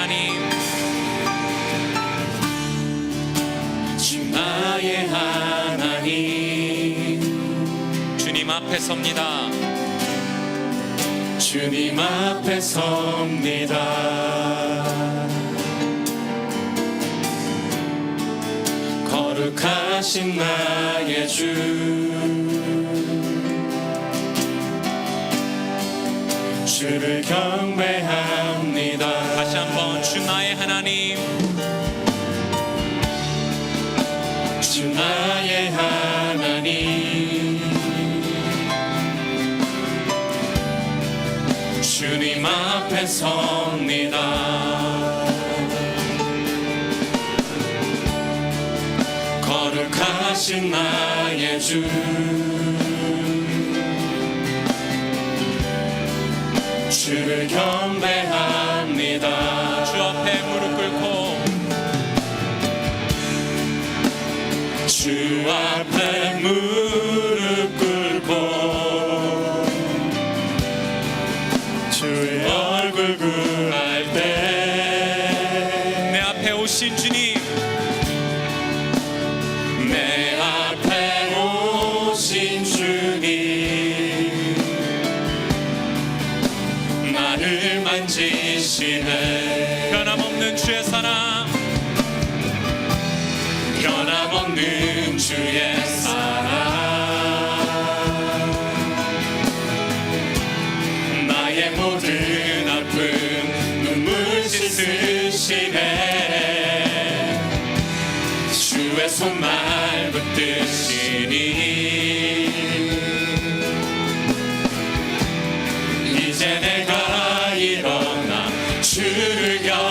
하나님, 주 나의 하나님, 주님 앞에 섭니다. 주님 앞에 섭니다. 거룩하신 나의 주, 주를 경배합니다. 다시 한번 주 나의 하나님, 주 나의 하나님, 주님 앞에 섭니다. 거룩하신 나의 주, 주를 경배합니다. 주 앞에 무릎 꿇고, 주 앞에 무릎 꿇고 주의 얼굴 구할 때 내 앞에 오신 주님, 내 앞에 오신 주님, 나를 만지시네. 변함없는 주의 사랑, 변함없는 주의 사랑, 나의 모든 아픔 눈물 씻으시네. 주의 손날 붙드시니 이제 내가 일어나 주를 경배합니다.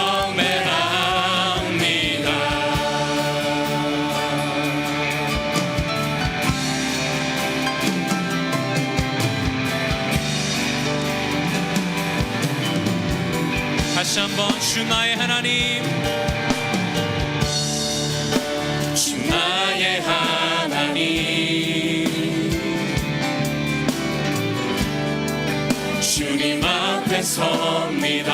다시 한번 주 나의 하나님, 주 나의 하나님, 주님 앞에 섭니다.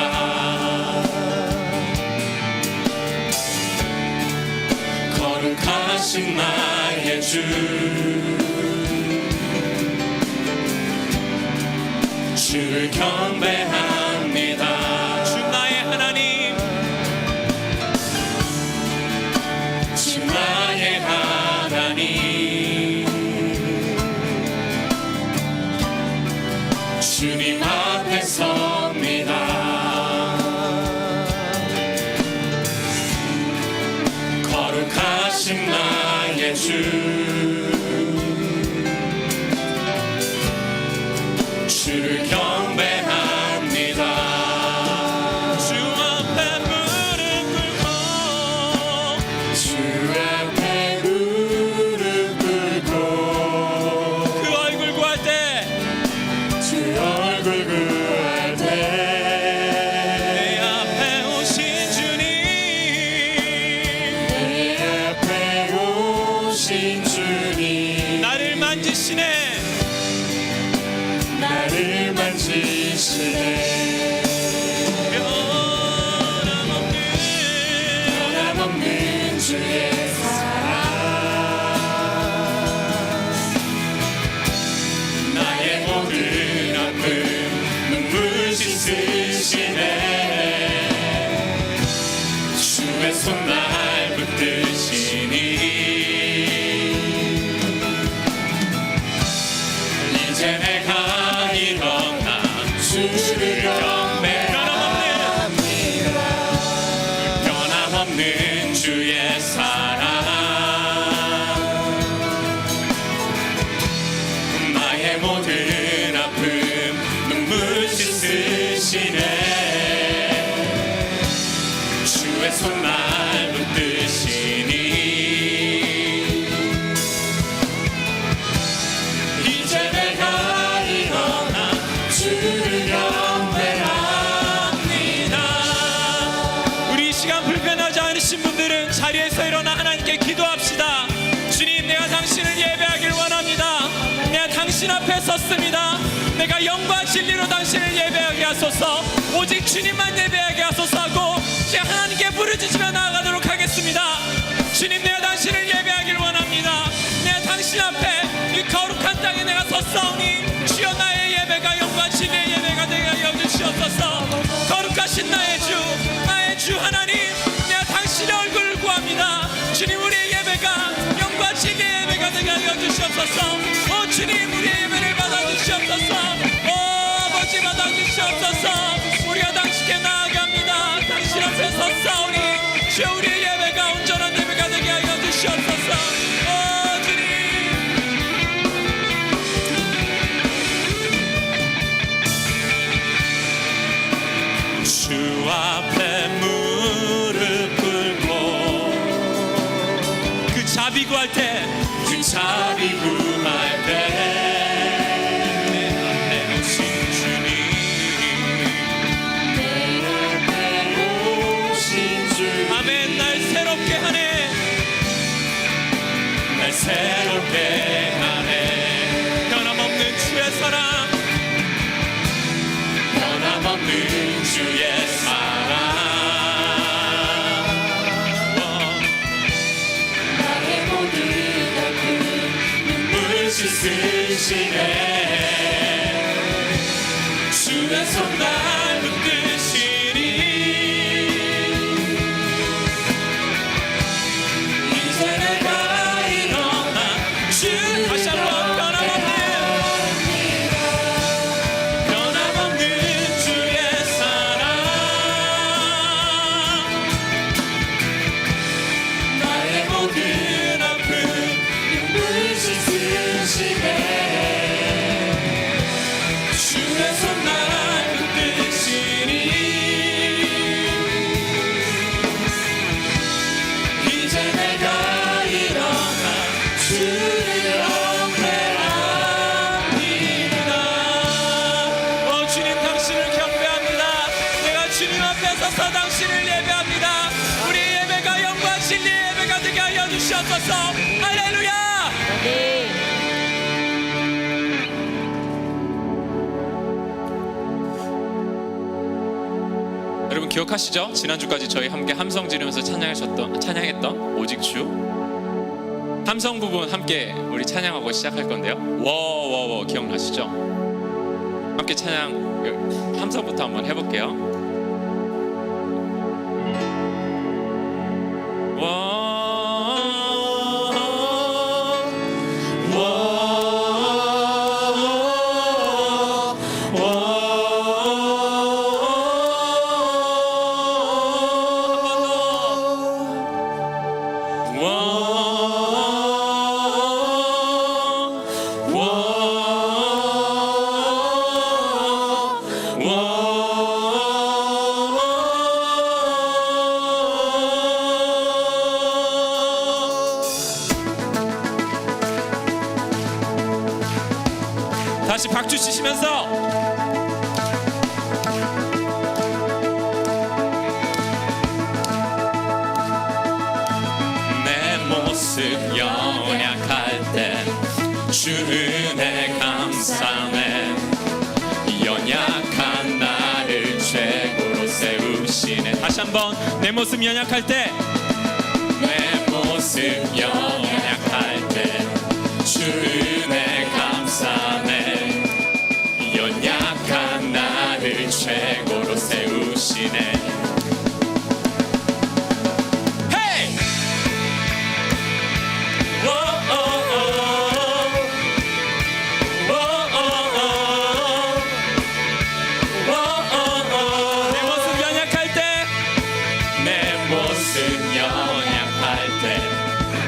거룩하신 나의 주, 주를 경배합니다. 주 나의 하나님, 주 나의 하나님, 주님 앞에 섭니다. 거룩하신 나의 주, 주를 경배합니다. 주 앞에 무릎 꿇고, 주 앞에 무릎 꿇고 그 얼굴 구할 때, 주 얼굴 구할 때 내 앞에 오신 주님, 내 앞에 오신 주님, 나를 만지시네. 나를 만지시네. 변함없는 주의 사랑, 나의 모든 아픔 눈물 씻으시네. 주의 손날 붙드시니 이제 내가 일어나 주를 경배합니다. 변함없는 주의 사랑, 나의 모든 아픔 눈물 씻으시네. 주의 손날 붙드시니 이제 내가 일어나 주를 경배합니다. 우리 이 시간 불편하지 않으신 분들은 자리에서 일어나 하나님께 기도합시다. 주님, 내가 당신을 예배하길 원합니다. 내가 당신 앞에 섰습니다. 내가 영과 진리로 당신을 예배하게 하소서. 오직 주님만 예배하게 하소서 하고 주시옵소서. 오 주님, 우리의 예배를 받아주시옵소서. 오 아버지, 받아주시옵소서. 우리가 당신께 나아갑니다. 당신 앞에 섰사오니 주여, 우리의 예배가 온전한 예배가 되게 하여 주시옵소서. 오 주님, 주 앞에 무릎 꿇고 그 자비 구할 때, 그 자비 구할 때 내놓으신 주님, 내 앞에 오신 주 아멘. 날 새롭게 하네. 날 새롭게 하네. 변함없는 주의 사랑, 변함없는 주의 사랑 나의 모든 아픔 눈물 씻으시네. 주의 손 날 붙드시니 이제 내가 일어나 주 다시 한번 변함없는 주의 사랑 나의 모든 아픔 눈물 씻으시네. 주의 손 날 붙드시니 이제 내가 일어나 주를 오 주님, 당신을 경배합니다. 내가 주님 앞에 서서 당신을 예배합니다. 우리 예배가 영과 진리의 예배가 되게 하여 주시옵소서. 할렐루야. 여러분 기억하시죠? 지난주까지 저희 함께 함성 지르면서 찬양했던 오직 주. 함성 부분 함께 우리 찬양하고 시작할 건데요. 워워워 기억나시죠? 함께 찬양 함성부터 한번 해볼게요. 다시 박수 치시면서 내 모습 연약할 때 주 은혜 감사네. 연약한 나를 최고로 세우시네. 다시 한번 내 모습 연약할 때 내 모습 연약할 때 주 은혜 감사네. 연약한 나를 최고로 세우시네. 헤이! 내 모습 연약할 때 내 모습 연약할 때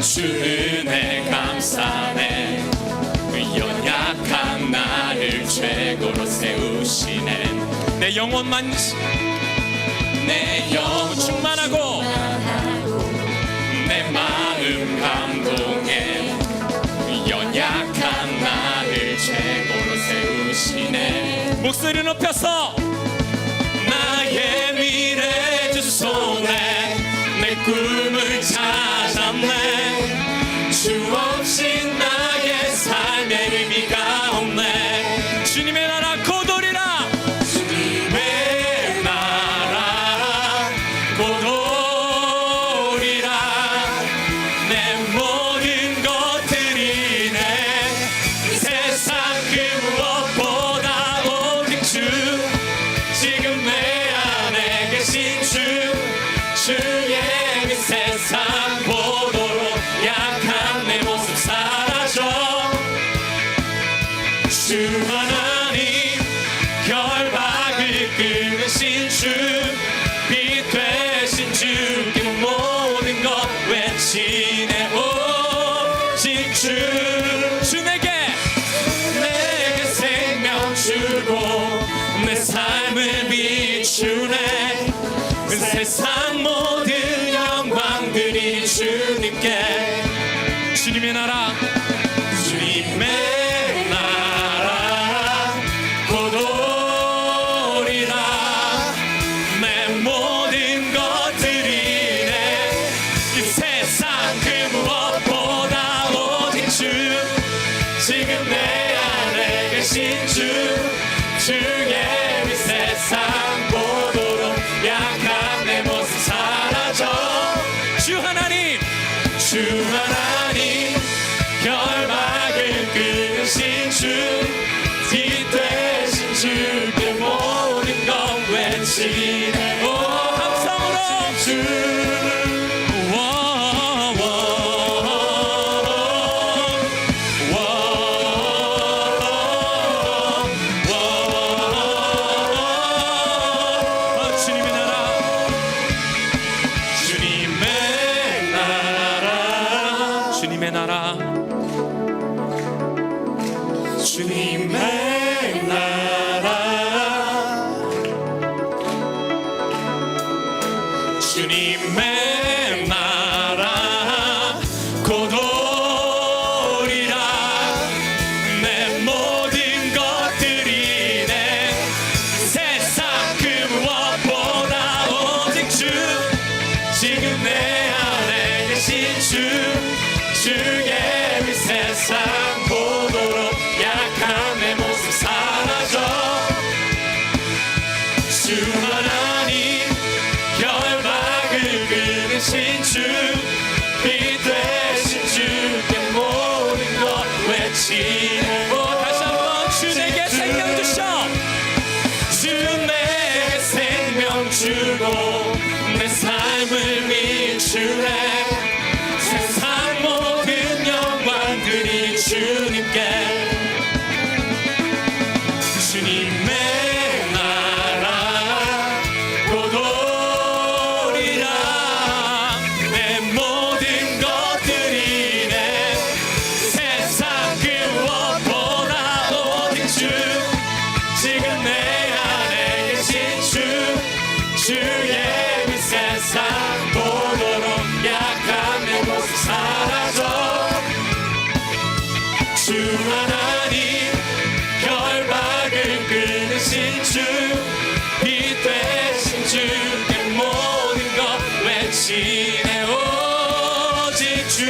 주 은혜 감사네. 연약한 나를 최고로 세우시네. 내 영혼만 내 영혼 충만하고 내 마음 감동해. 연약한 나를 최고로 세우시네. 목소리 높여서 나의 미래 주 손에 내 꿈을 찾았네. 주 없이 나의 삶의 의미가 없네. 주님의 나라 고돌이라. 주님의 나라 곧 오리라. 내 모든 것들이 내 세상 그 무엇보다 오직 주 빛 되신 주께 모든 것 외치네. 오직 주 내게 생명 주고 내 삶을 비추네. 세상 모든 영광들이 주님께. 주님의 나라 주님의 나라 곧 오리라. 내 모든 것들이 이 세상 그 무엇보다 오직 주. 지금 내 안에 계신 주의 빛 세상 보도록 약한 내 모습 사라져. 주 하나님 결박을 끊으신 빛 되신 주께 모든 것 외치네. 함성으로 주 주님의 나라 주님의 나라 주님의 나라 주님의 나라 곧 오리라. 내 모든 것들이 내 세상 그 무엇보다 오직 주. 지금 내 안에 계신 주의 빛 세상 보도록 약한 내 모습 사라져. 주 하나님 결박을 끊으신 빛 되신 주께 모든 것 외치네. 다시 한번 주 내게 생명 주셔. 주 내게 생명 주고 내 삶을 비추네. 세상 모든 영광들이 주님께. 주님의 나라 곧 오리라. 내 모든 것들이 내 세상 그 무엇보다 오직 주. 지금 내 안에 계신 주의 빛 세상 보도록 약한 내 모습 사라져. 주 하나님 결박을 끊으신 빛 되신 주께 모든 것 외치네. 오직 주.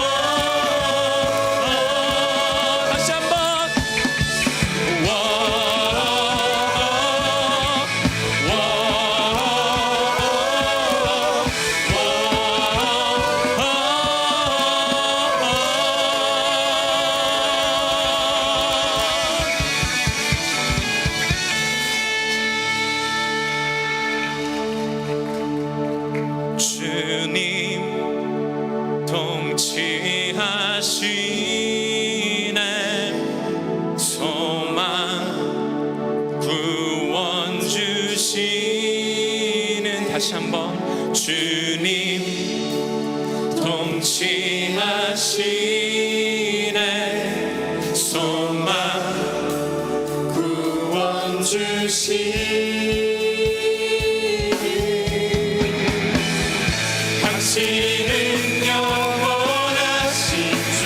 다시 한번 주님 통치하시네. 소망 구원 주시는. 다시 한번 주님 통치하시네. 소망 구원 주시네. 당신은 영원하신 주.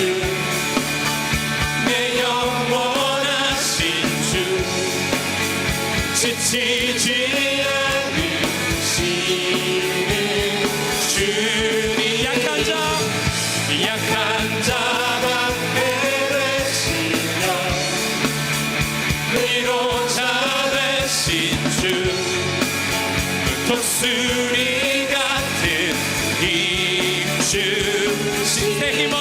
내 영원하신 주. 지치지 않으시는 주님. 약한 자가 되시며 위로자 되신 주. 독수리 같은 힘주신 새 힘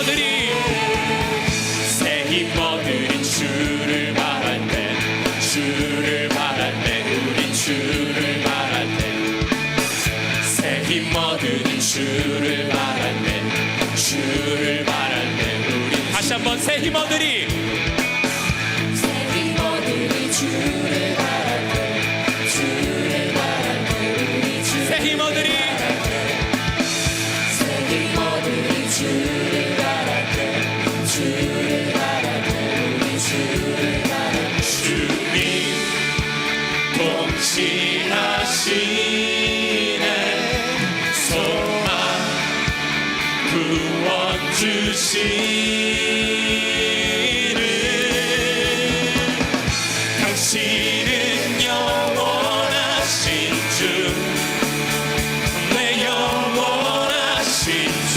얻으리 주를 바랄 때 우리 주를 바랄 때 새 힘 얻으리 주를 주를 바랄 때 주를 바랄 때 우리 다시 한번 새 힘어들이 주를 바랄 때 주를 바랄 때 우리 주 새 힘어들이 세기모들이 주를 바랄 때 주를 바랄 때 우리 주를 바랄 때 주님 통치하시네 소망 구원 주시는 당신은 영원하신 주 내 영원하신 주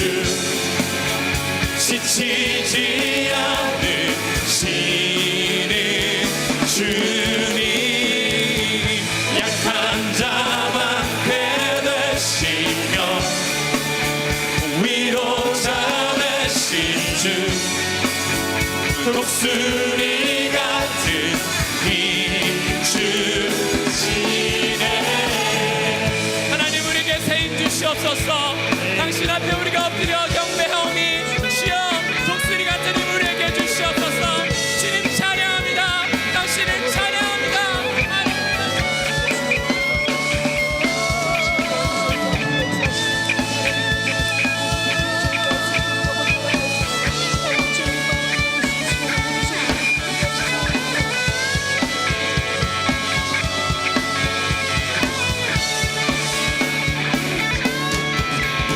지치지 않으시는 주님 약한 자만 되시며 위로자 되신 주 독수리 같은 힘 주시네 하나님 우리에게 새 힘 주시옵소서. 당신 앞에 우리가 엎드려 경배하오니 주여 독수리 같은 힘 우리에게 주시옵소서. 주님 찬양합니다. 당신은 찬양합니다.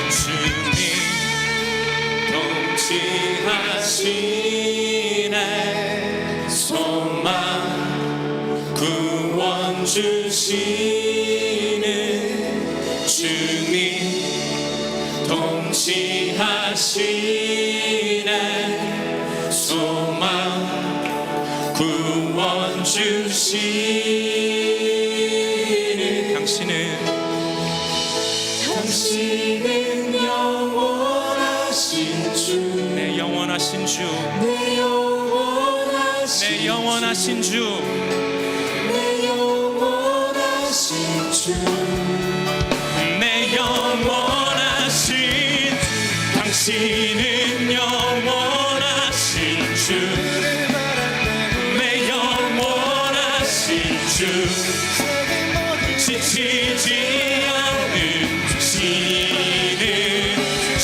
주님 통치하시네 소망 구원 주시는 주님 통치하시네 소망 구원 주시는 당신은 영원하신 주 내 영원하신 주, 내 영원하신 내 영원하신 주, 내 영원하신 주 내 영원하신 당신은 영원하신 주 내 영원하신 주 지치지 않으시는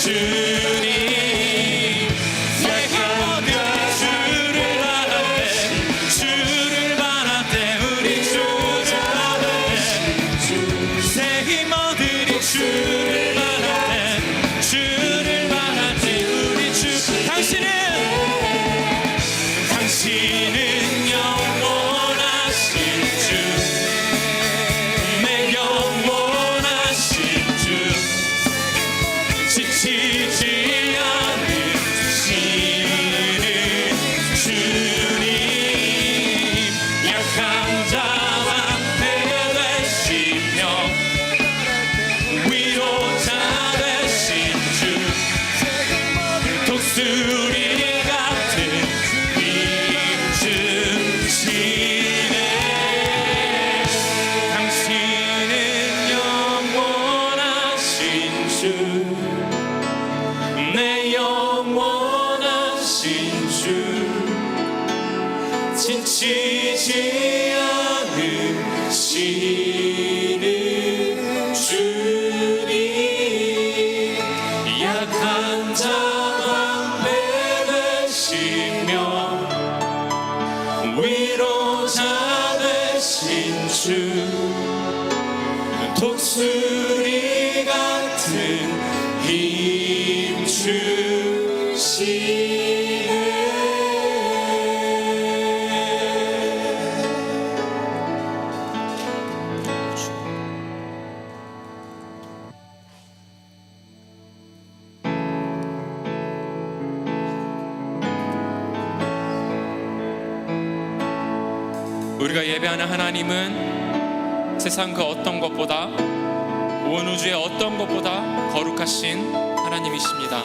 주님 약한 주를 바랄 때 주를 바랄 때 우리 주를 바랄 때새 힘어들이 주를 바랄 때 주를 바랄 때 우리 주 당신은 영원하신 주 내 영원하신 주 지치지 않으시는 주님 약한 자와 되시며 위로자 되신 주 독수리 같은 힘 주시네 당신은 영원하신 주 내 영원하신 주 지치지 않으시는 주님 약한 자만 되시며 위로자 되신 주 독수리 같은 힘 주시네 우리가 예배하는 하나님은 세상 그 어떤 것보다 온 우주의 어떤 것보다 거룩하신 하나님이십니다.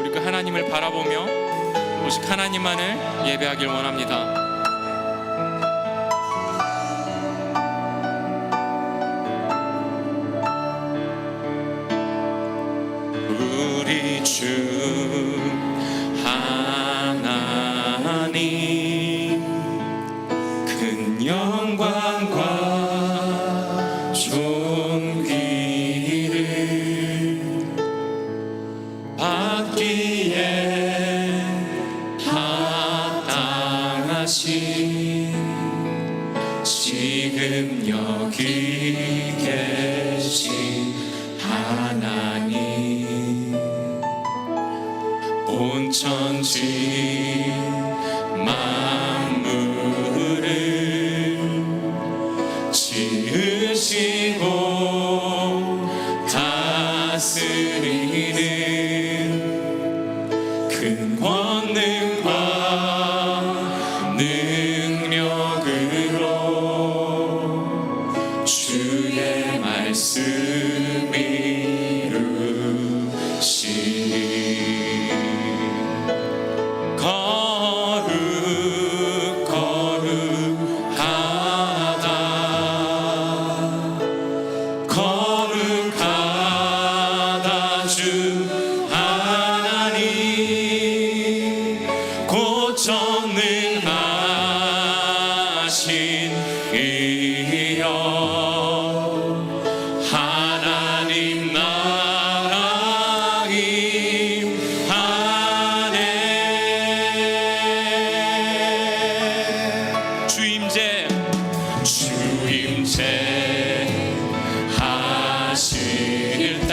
우리 그 하나님을 바라보며 오직 하나님만을 예배하길 원합니다. 하나님 온 천지 만물을 지으시고 다스리는 큰 권능과 능력으로 주의 말씀 이루시니 거룩 거룩하다 거룩하다 주 하나님 곧 전능하신 이여 하나님 나라 임하네 주임제 하실 때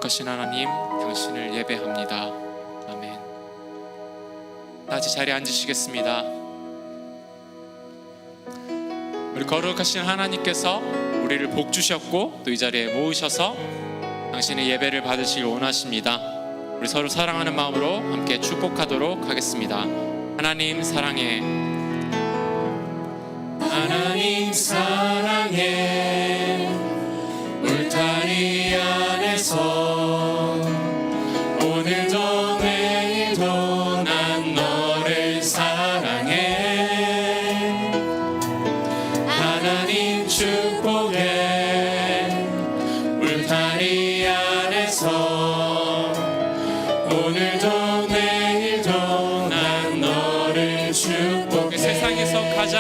거룩하신 하나님, 당신을 예배합니다. 아멘. 다시 자리에 앉으시겠습니다. 우리 거룩하신 하나님께서 우리를 복 주셨고 또 이 자리에 모으셔서 당신의 예배를 받으시길 원하십니다. 우리 서로 사랑하는 마음으로 함께 축복하도록 하겠습니다. 하나님 사랑해. 하나님 사랑해. 울타리 안에서 오늘도 내일도 난 너를 사랑해. 하나님 축복해. 울타리 안에서 오늘도 내일도 난 너를 축복해. 세상에서 가장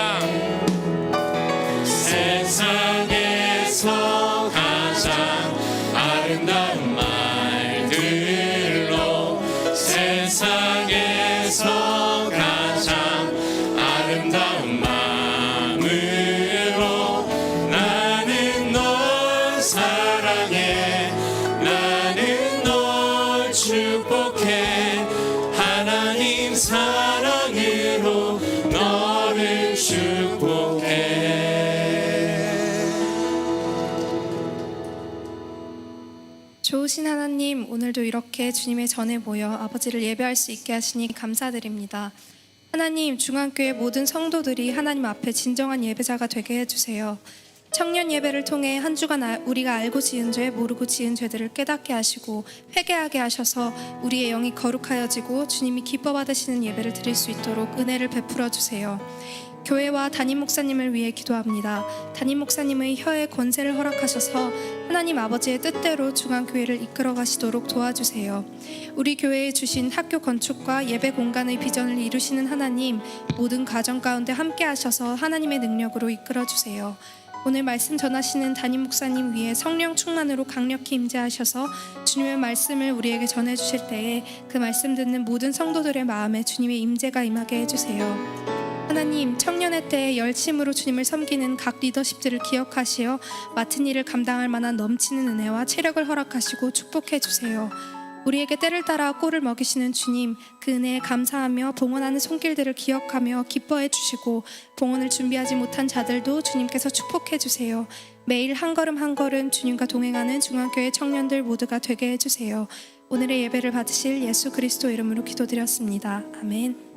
아름다운 말들로 세상에서 가장 아름다운 마음으로 나는 널 사랑해. 나는 널 축복해. 하나님 사랑으로 너를 축복해. 좋으신 하나님, 오늘도 이렇게 주님의 전에 모여 아버지를 예배할 수 있게 하시니 감사드립니다. 하나님, 중앙교회 모든 성도들이 하나님 앞에 진정한 예배자가 되게 해주세요. 청년 예배를 통해 한 주간 우리가 알고 지은 죄, 모르고 지은 죄들을 깨닫게 하시고 회개하게 하셔서 우리의 영이 거룩하여지고 주님이 기뻐 받으시는 예배를 드릴 수 있도록 은혜를 베풀어 주세요. 교회와 담임 목사님을 위해 기도합니다. 담임 목사님의 혀에 권세를 허락하셔서 하나님 아버지의 뜻대로 중앙교회를 이끌어 가시도록 도와주세요. 우리 교회에 주신 학교 건축과 예배 공간의 비전을 이루시는 하나님, 모든 가정 가운데 함께 하셔서 하나님의 능력으로 이끌어 주세요. 오늘 말씀 전하시는 담임 목사님 위에 성령 충만으로 강력히 임재하셔서 주님의 말씀을 우리에게 전해주실 때에 그 말씀 듣는 모든 성도들의 마음에 주님의 임재가 임하게 해주세요. 하나님, 청년의 때에 열심으로 주님을 섬기는 각 리더십들을 기억하시어 맡은 일을 감당할 만한 넘치는 은혜와 체력을 허락하시고 축복해 주세요. 우리에게 때를 따라 꼴을 먹이시는 주님, 그 은혜에 감사하며 봉헌하는 손길들을 기억하며 기뻐해 주시고 봉헌을 준비하지 못한 자들도 주님께서 축복해 주세요. 매일 한 걸음 한 걸음 주님과 동행하는 중앙교회 청년들 모두가 되게 해주세요. 오늘의 예배를 받으실 예수 그리스도 이름으로 기도드렸습니다. 아멘.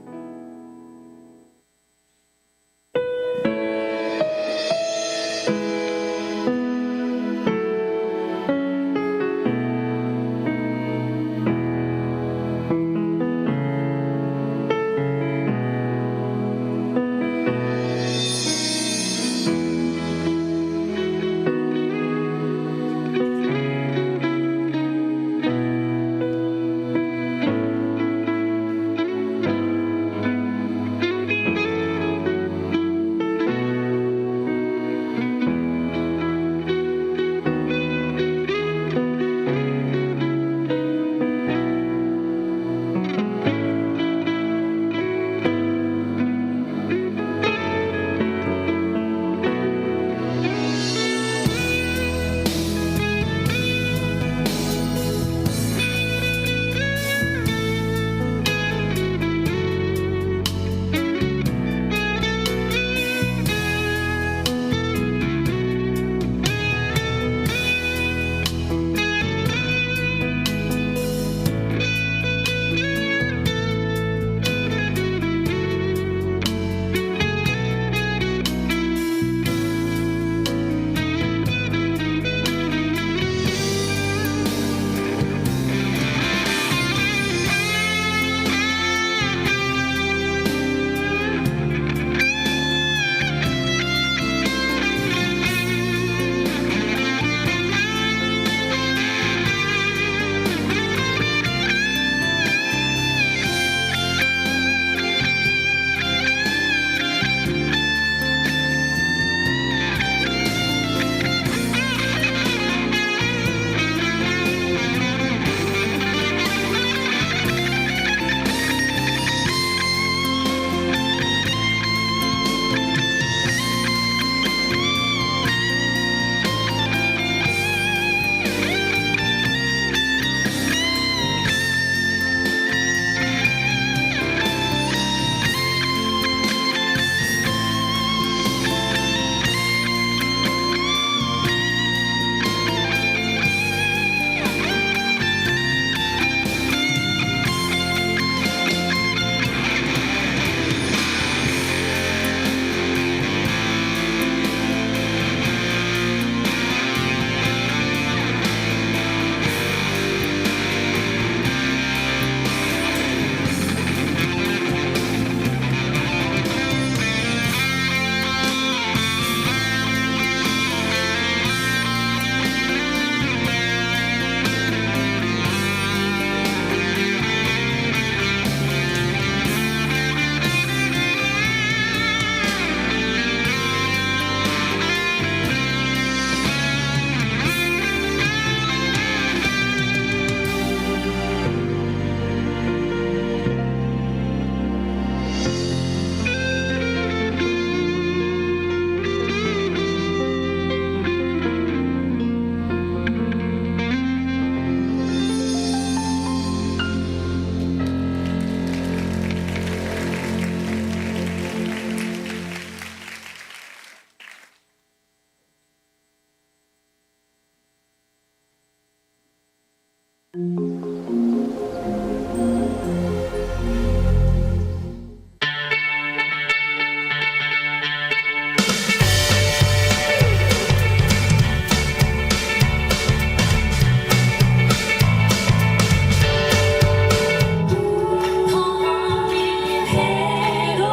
해로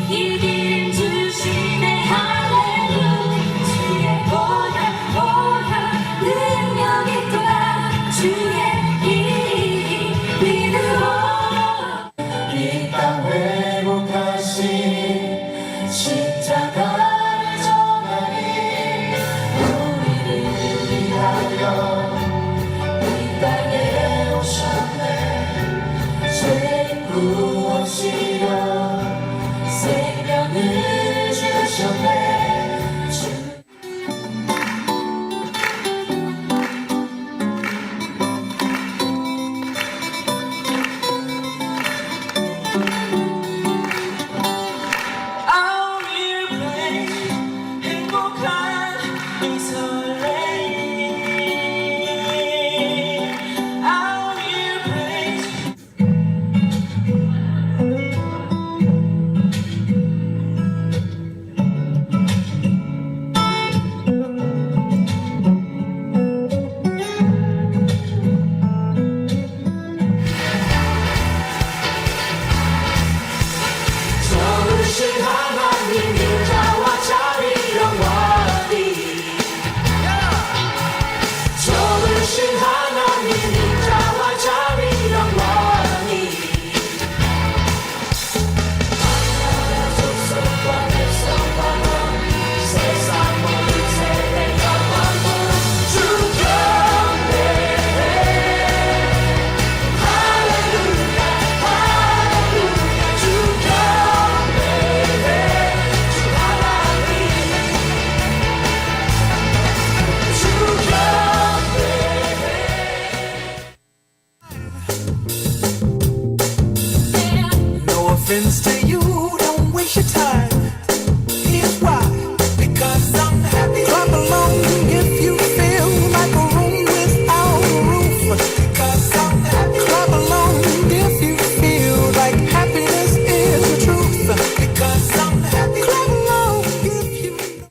이길 주시네 할렐루야 주의 보혈 능력이 또한 주의 이 믿음으로 이 땅 회복하신 십자가를 전하니 우리를 위하여 이 땅에 오셨네 죄 구원시려 생명을 주셨네 I will praise 행복한 이 설레임 I will praise 좋으신 하나님 인자와 자비 영원히 좋으신 하나님 인자와 자비 영원히 하나님 족속과 백성과 넌 세상 모든 세대 영원으로 주 경배해 할렐루야 할렐루야 주 경배해 주 하나님 주 경배해 No offense to you, don't waste your time. Here's why. Because I'm happy. Clap along if you feel like a room without a roof. Because I'm happy. Clap along if you feel like happiness is the truth. Because I'm happy. Clap along if you know.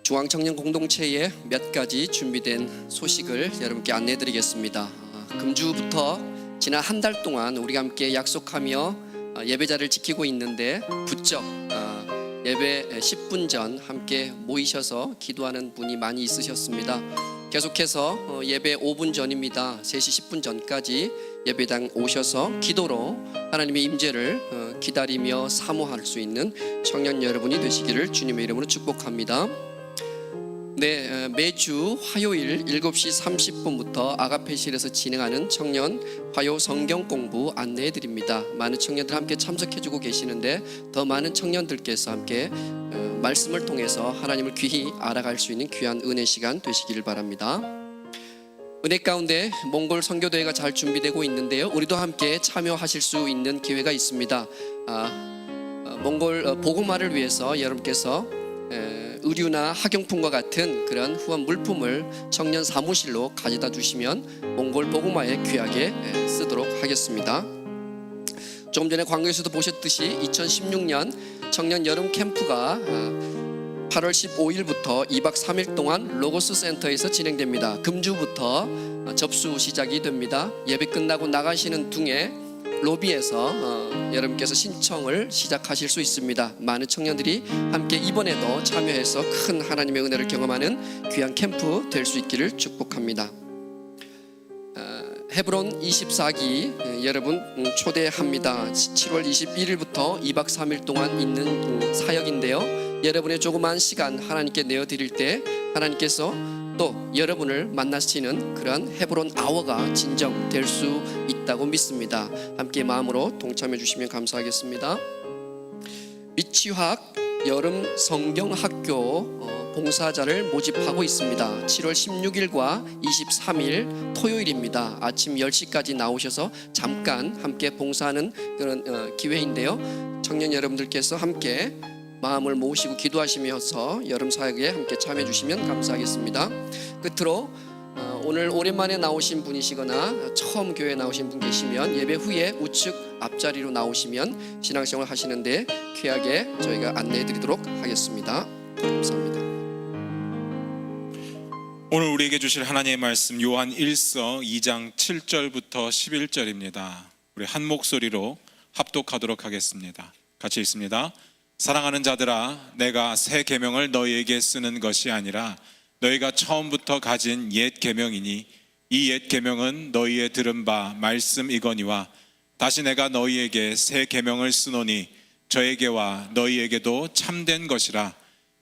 중앙청년 공동체에 몇 가지 준비된 소식을 여러분께 안내드리겠습니다. 금주부터 지난 한 달 동안 우리가 함께 약속하며 예배자를 지키고 있는데 부쩍 예배 10분 전 함께 모이셔서 기도하는 분이 많이 있으셨습니다. 계속해서 예배 5분 전입니다. 3시 10분 전까지 예배당 오셔서 기도로 하나님의 임재를 기다리며 사모할 수 있는 청년 여러분이 되시기를 주님의 이름으로 축복합니다. 네, 매주 화요일 7시 30분부터 아가페실에서 진행하는 청년 화요 성경 공부 안내해 드립니다. 많은 청년들 함께 참석해주고 계시는데 더 많은 청년들께서 함께 말씀을 통해서 하나님을 귀히 알아갈 수 있는 귀한 은혜 시간 되시기를 바랍니다. 은혜 가운데 몽골 선교대회가 잘 준비되고 있는데요, 우리도 함께 참여하실 수 있는 기회가 있습니다. 몽골 복음화를 위해서 여러분께서 의류나 학용품과 같은 그런 후원 물품을 청년 사무실로 가져다 주시면 몽골 복음화에 귀하게 쓰도록 하겠습니다. 조금 전에 광고에서도 보셨듯이 2016년 청년 여름 캠프가 8월 15일부터 2박 3일 동안 로고스 센터에서 진행됩니다. 금주부터 접수 시작이 됩니다. 예배 끝나고 나가시는 중에 로비에서 여러분께서 신청을 시작하실 수 있습니다. 많은 청년들이 함께 이번에도 참여해서 큰 하나님의 은혜를 경험하는 귀한 캠프 될 수 있기를 축복합니다. 헤브론 24기 여러분 초대합니다. 7월 21일부터 2박 3일 동안 있는 사역인데요, 여러분의 조그만 시간 하나님께 내어드릴 때 하나님께서 또 여러분을 만나시는 그런 헤브론 아워가 진정될 수 있다고 믿습니다. 함께 마음으로 동참해 주시면 감사하겠습니다. 미취학 여름 성경학교 봉사자를 모집하고 있습니다. 7월 16일과 23일 토요일입니다. 아침 10시까지 나오셔서 잠깐 함께 봉사하는 그런 기회인데요. 청년 여러분들께서 함께 마음을 모으시고 기도하시면서 여름 사역에 함께 참여해 주시면 감사하겠습니다. 끝으로 오늘 오랜만에 나오신 분이시거나 처음 교회에 나오신 분 계시면 예배 후에 우측 앞자리로 나오시면 신앙생활 하시는데 귀하게 저희가 안내해 드리도록 하겠습니다. 감사합니다. 오늘 우리에게 주실 하나님의 말씀 요한 1서 2장 7절부터 11절입니다. 우리 한 목소리로 합독하도록 하겠습니다. 같이 읽습니다. 사랑하는 자들아, 내가 새 계명을 너희에게 쓰는 것이 아니라 너희가 처음부터 가진 옛 계명이니 이 옛 계명은 너희의 들은 바 말씀이거니와 다시 내가 너희에게 새 계명을 쓰노니 저에게와 너희에게도 참된 것이라.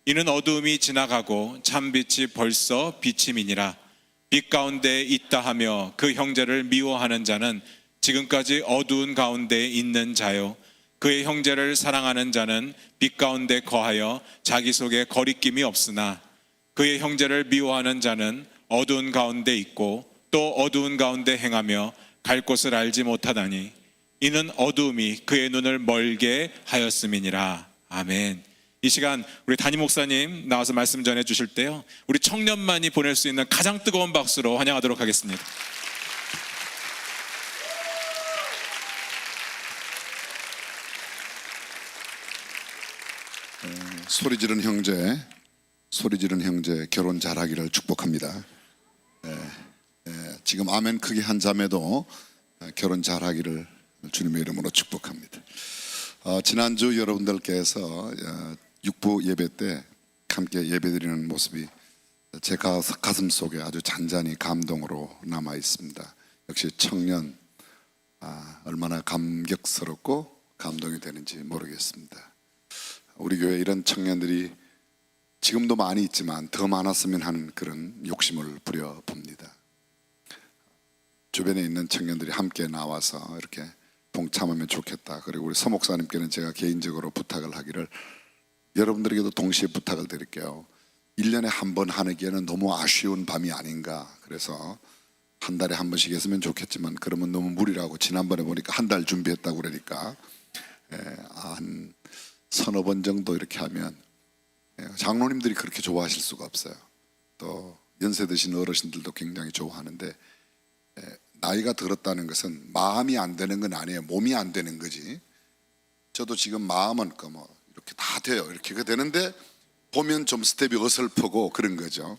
이는 어두움이 지나가고 참빛이 벌써 비침이니라. 빛 가운데 있다 하며 그 형제를 미워하는 자는 지금까지 어두운 가운데 있는 자요, 그의 형제를 사랑하는 자는 빛 가운데 거하여 자기 속에 거리낌이 없으나 그의 형제를 미워하는 자는 어두운 가운데 있고 또 어두운 가운데 행하며 갈 곳을 알지 못하다니 이는 어두움이 그의 눈을 멀게 하였음이니라. 아멘. 이 시간 우리 담임 목사님 나와서 말씀 전해 주실 때요, 우리 청년만이 보낼 수 있는 가장 뜨거운 박수로 환영하도록 하겠습니다. 소리 지른 형제 결혼 잘하기를 축복합니다. 지금 아멘 크게 한 자매도 결혼 잘하기를 주님의 이름으로 축복합니다. 지난주 여러분들께서 육부 예배 때 함께 예배드리는 모습이 제 가슴 속에 아주 잔잔히 감동으로 남아 있습니다. 역시 청년, 얼마나 감격스럽고 감동이 되는지 모르겠습니다. 우리 교회 이런 청년들이 지금도 많이 있지만 더 많았으면 하는 그런 욕심을 부려봅니다. 주변에 있는 청년들이 함께 나와서 이렇게 동참하면 좋겠다. 그리고 우리 서 목사님께는 제가 개인적으로 부탁을 하기를, 여러분들에게도 동시에 부탁을 드릴게요. 1년에 한 번 하기에는 너무 아쉬운 밤이 아닌가. 그래서 한 달에 한 번씩 했으면 좋겠지만 그러면 너무 무리라고, 지난번에 보니까 한 달 준비했다고 그러니까 한 서너 번 정도 이렇게 하면, 장로님들이 그렇게 좋아하실 수가 없어요. 또 연세 드신 어르신들도 굉장히 좋아하는데, 나이가 들었다는 것은 마음이 안 되는 건 아니에요. 몸이 안 되는 거지. 저도 지금 마음은 이렇게 다 돼요. 이렇게 되는데 보면 좀 스텝이 어설프고 그런 거죠.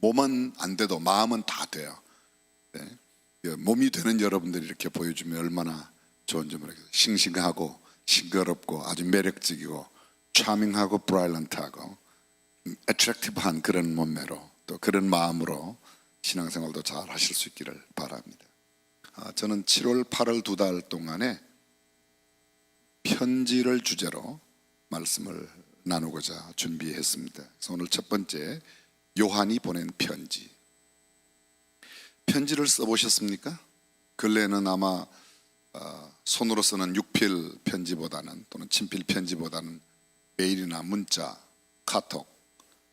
몸은 안 돼도 마음은 다 돼요. 몸이 되는 여러분들이 이렇게 보여주면 얼마나 좋은지 모르겠어요. 싱싱하고 싱그럽고 아주 매력적이고 차밍하고 브라일런트하고 애트랙티브한 그런 몸매로, 또 그런 마음으로 신앙생활도 잘 하실 수 있기를 바랍니다. 저는 7월 8월 2달 동안에 편지를 주제로 말씀을 나누고자 준비했습니다. 그래서 오늘 첫 번째, 요한이 보낸 편지. 편지를 써보셨습니까? 근래에는 아마 손으로 쓰는 육필 편지보다는, 또는 친필 편지보다는 메일이나 문자, 카톡,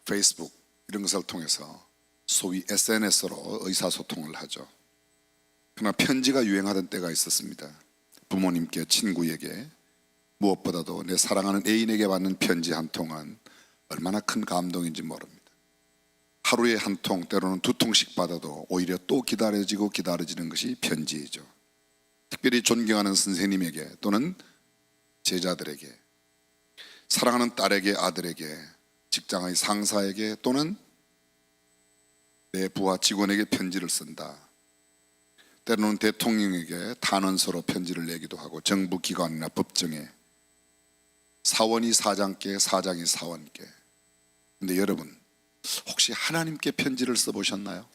페이스북 이런 것을 통해서 소위 SNS로 의사소통을 하죠. 그러나 편지가 유행하던 때가 있었습니다. 부모님께, 친구에게, 무엇보다도 내 사랑하는 애인에게 받는 편지 한 통은 얼마나 큰 감동인지 모릅니다. 하루에 한 통, 때로는 두 통씩 받아도 오히려 또 기다려지는 것이 편지이죠. 특별히 존경하는 선생님에게, 또는 제자들에게, 사랑하는 딸에게, 아들에게, 직장의 상사에게, 또는 내 부하 직원에게 편지를 쓴다. 때로는 대통령에게 탄원서로 편지를 내기도 하고, 정부 기관이나 법정에, 사원이 사장께, 사장이 사원께. 근데 여러분, 혹시 하나님께 편지를 써보셨나요?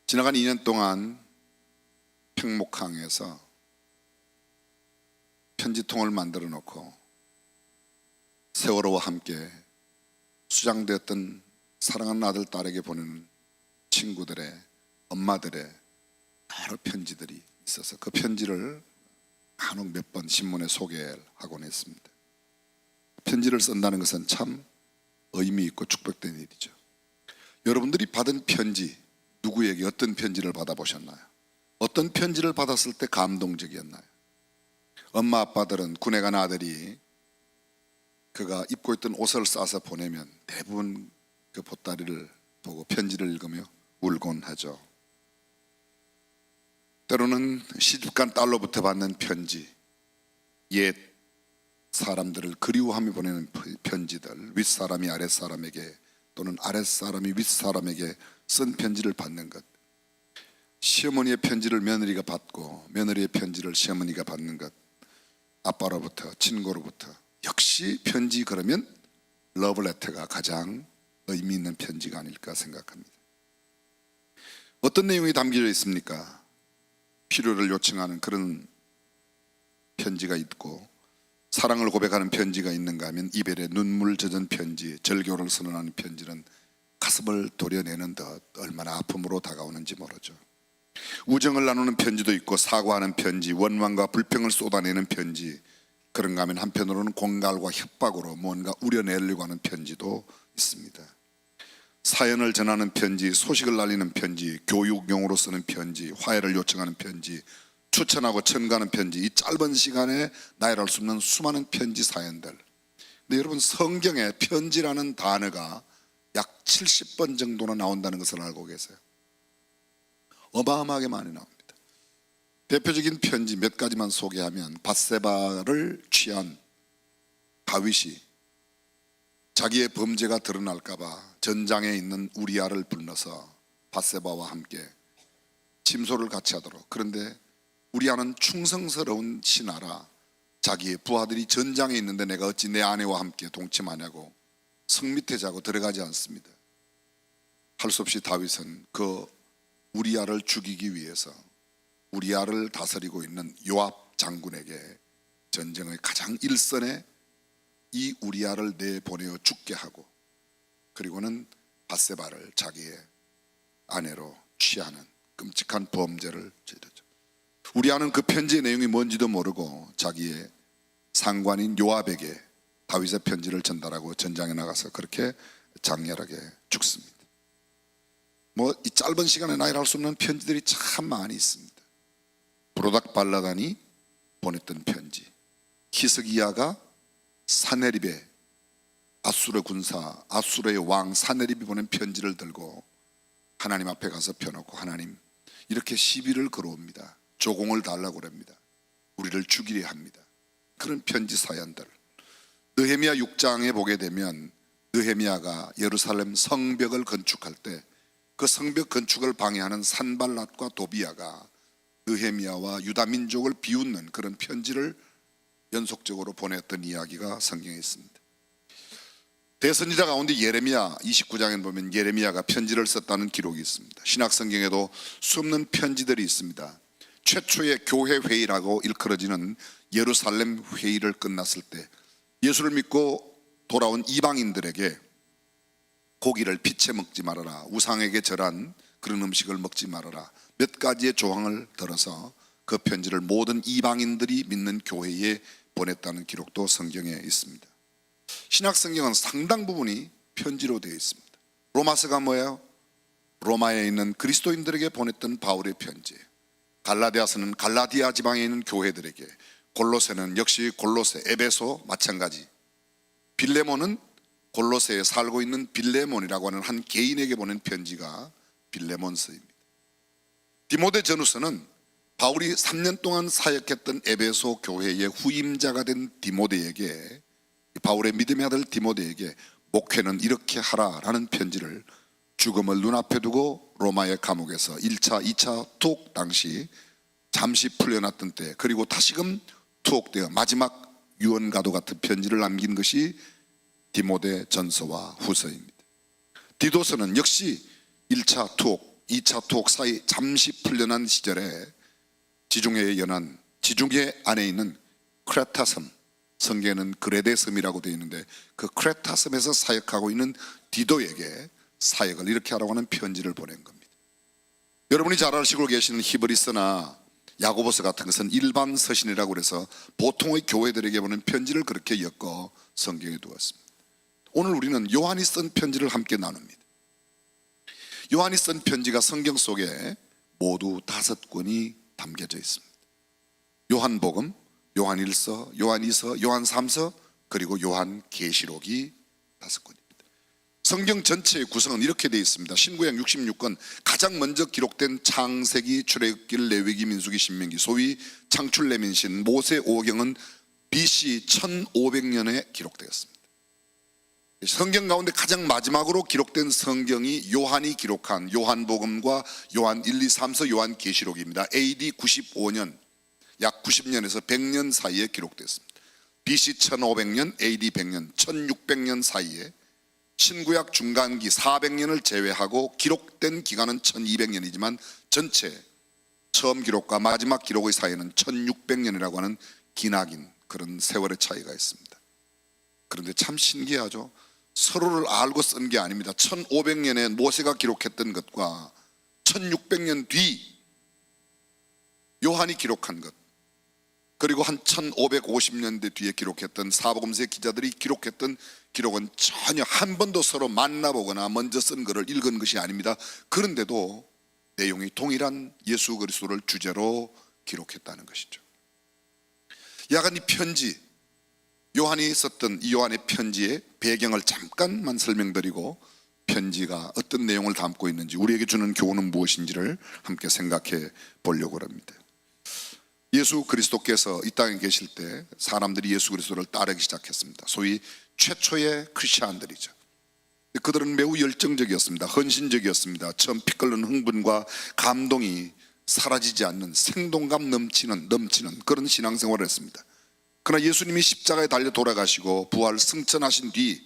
지나간 2년 동안 평목항에서 편지통을 만들어 놓고 세월호와 함께 수장되었던 사랑하는 아들, 딸에게 보내는 친구들의, 엄마들의 여러 편지들이 있어서 그 편지를 간혹 몇 번 신문에 소개하곤 했습니다. 편지를 쓴다는 것은 참 의미 있고 축복된 일이죠. 여러분들이 받은 편지, 누구에게 어떤 편지를 받아보셨나요? 어떤 편지를 받았을 때 감동적이었나요? 엄마 아빠들은 군에 간 아들이 그가 입고 있던 옷을 싸서 보내면 대부분 그 보따리를 보고 편지를 읽으며 울곤 하죠. 때로는 시집간 딸로부터 받는 편지, 옛 사람들을 그리워하며 보내는 편지들, 윗사람이 아랫사람에게 또는 아랫사람이 윗사람에게 쓴 편지를 받는 것, 시어머니의 편지를 며느리가 받고 며느리의 편지를 시어머니가 받는 것, 아빠로부터 친구로부터, 역시 편지 그러면 러브레터가 가장 의미 있는 편지가 아닐까 생각합니다. 어떤 내용이 담겨져 있습니까? 필요를 요청하는 그런 편지가 있고, 사랑을 고백하는 편지가 있는가 하면 이별의 눈물 젖은 편지, 절교를 선언하는 편지는 가슴을 도려내는 듯 얼마나 아픔으로 다가오는지 모르죠. 우정을 나누는 편지도 있고, 사과하는 편지, 원망과 불평을 쏟아내는 편지, 그런가 하면 한편으로는 공갈과 협박으로 뭔가 우려내려고 하는 편지도 있습니다. 사연을 전하는 편지, 소식을 날리는 편지, 교육용으로 쓰는 편지, 화해를 요청하는 편지, 추천하고 첨가하는 편지, 이 짧은 시간에 나열할 수 없는 수많은 편지 사연들. 근데 여러분, 성경에 편지라는 단어가 약 70번 정도나 나온다는 것을 알고 계세요? 어마어마하게 많이 나옵니다. 대표적인 편지 몇 가지만 소개하면, 밧세바를 취한 다윗이 자기의 범죄가 드러날까봐 전장에 있는 우리아를 불러서 밧세바와 함께 침소를 같이 하도록. 그런데 우리아는 충성스러운 신하라 자기의 부하들이 전장에 있는데 내가 어찌 내 아내와 함께 동침하냐고 성밑에 자고 들어가지 않습니다. 할 수 없이 다윗은 그 우리아를 죽이기 위해서 우리아를 다스리고 있는 요압 장군에게 전쟁의 가장 일선에 이 우리아를 내보내어 죽게 하고, 그리고는 밧세바를 자기의 아내로 취하는 끔찍한 범죄를 저지르죠. 우리아는 그 편지의 내용이 뭔지도 모르고 자기의 상관인 요압에게 다윗의 편지를 전달하고 전장에 나가서 그렇게 장렬하게 죽습니다. 이 짧은 시간에 나열할 수 없는 편지들이 참 많이 있습니다. 브로닥 발라단이 보냈던 편지, 히스기야가 사네립의 아수르 군사, 아수르의 왕 사네립이 보낸 편지를 들고 하나님 앞에 가서 펴놓고, 하나님, 이렇게 시비를 걸어옵니다. 조공을 달라고 합니다. 우리를 죽이려 합니다. 그런 편지 사연들. 느헤미야 6장에 보게 되면 느헤미야가 예루살렘 성벽을 건축할 때 그 성벽 건축을 방해하는 산발랏과 도비야가 느헤미야와 유다 민족을 비웃는 그런 편지를 연속적으로 보냈던 이야기가 성경에 있습니다. 대선지자 가운데 예레미야 29장에 보면 예레미야가 편지를 썼다는 기록이 있습니다. 신약 성경에도 수없는 편지들이 있습니다. 최초의 교회 회의라고 일컬어지는 예루살렘 회의를 끝났을 때 예수를 믿고 돌아온 이방인들에게 고기를 피채 먹지 말아라, 우상에게 절한 그런 음식을 먹지 말아라, 몇 가지의 조항을 들어서 그 편지를 모든 이방인들이 믿는 교회에 보냈다는 기록도 성경에 있습니다. 신약 성경은 상당 부분이 편지로 되어 있습니다. 로마서가 뭐예요? 로마에 있는 그리스도인들에게 보냈던 바울의 편지예요. 갈라디아서는 갈라디아 지방에 있는 교회들에게, 골로새는 역시 골로새, 에베소 마찬가지, 빌레몬은 골로새에 살고 있는 빌레몬이라고 하는 한 개인에게 보낸 편지가 빌레몬서입니다. 디모데 전후서는 바울이 3년 동안 사역했던 에베소 교회의 후임자가 된 디모데에게, 바울의 믿음의 아들 디모데에게 목회는 이렇게 하라라는 편지를 죽음을 눈앞에 두고 로마의 감옥에서 1차, 2차 투옥 당시 잠시 풀려났던 때, 그리고 다시금 투옥되어 마지막 유언가도 같은 편지를 남긴 것이 디모데 전서와 후서입니다. 디도서는 역시 1차 투옥, 2차 투옥 사이 잠시 풀려난 시절에 지중해에 연한, 지중해 안에 있는 크레타 섬, 성경에는 그레데 섬이라고 되어 있는데 그 크레타 섬에서 사역하고 있는 디도에게 사역을 이렇게 하라고 하는 편지를 보낸 겁니다. 여러분이 잘 알고 계시는 히브리서나 야고보서 같은 것은 일반 서신이라고 해서 보통의 교회들에게 보낸 편지를 그렇게 엮어 성경에 두었습니다. 오늘 우리는 요한이 쓴 편지를 함께 나눕니다. 요한이 쓴 편지가 성경 속에 모두 5권이 담겨져 있습니다. 요한복음, 요한일서, 요한이서, 요한삼서, 그리고 요한계시록이 5권입니다. 성경 전체의 구성은 이렇게 되어 있습니다. 신구약 66권, 가장 먼저 기록된 창세기, 출애굽기, 레위기, 민수기, 신명기, 소위 창출레민신, 모세 오경은 BC 1500년에 기록되었습니다. 성경 가운데 가장 마지막으로 기록된 성경이 요한이 기록한 요한복음과 요한 1, 2, 3서 요한계시록입니다. AD 95년, 약 90년에서 100년 사이에 기록됐습니다. BC 1500년, AD 100년, 1600년 사이에 신구약 중간기 400년을 제외하고 기록된 기간은 1200년이지만 전체 처음 기록과 마지막 기록의 사이에는 1600년이라고 하는 기나긴 그런 세월의 차이가 있습니다. 그런데 참 신기하죠. 서로를 알고 쓴 게 아닙니다. 1500년에 모세가 기록했던 것과 1600년 뒤 요한이 기록한 것, 그리고 한 1550년대 뒤에 기록했던 사복음서의 기자들이 기록했던 기록은 전혀 한 번도 서로 만나보거나 먼저 쓴 것을 읽은 것이 아닙니다. 그런데도 내용이 동일한 예수 그리스도를 주제로 기록했다는 것이죠. 야간 이 편지, 요한이 썼던 이 요한의 편지의 배경을 잠깐만 설명드리고 편지가 어떤 내용을 담고 있는지, 우리에게 주는 교훈은 무엇인지를 함께 생각해 보려고 합니다. 예수 그리스도께서 이 땅에 계실 때 사람들이 예수 그리스도를 따르기 시작했습니다. 소위 최초의 크리스찬들이죠. 그들은 매우 열정적이었습니다. 헌신적이었습니다. 처음 피 끓는 흥분과 감동이 사라지지 않는 생동감 넘치는 그런 신앙생활을 했습니다. 그러나 예수님이 십자가에 달려 돌아가시고 부활 승천하신 뒤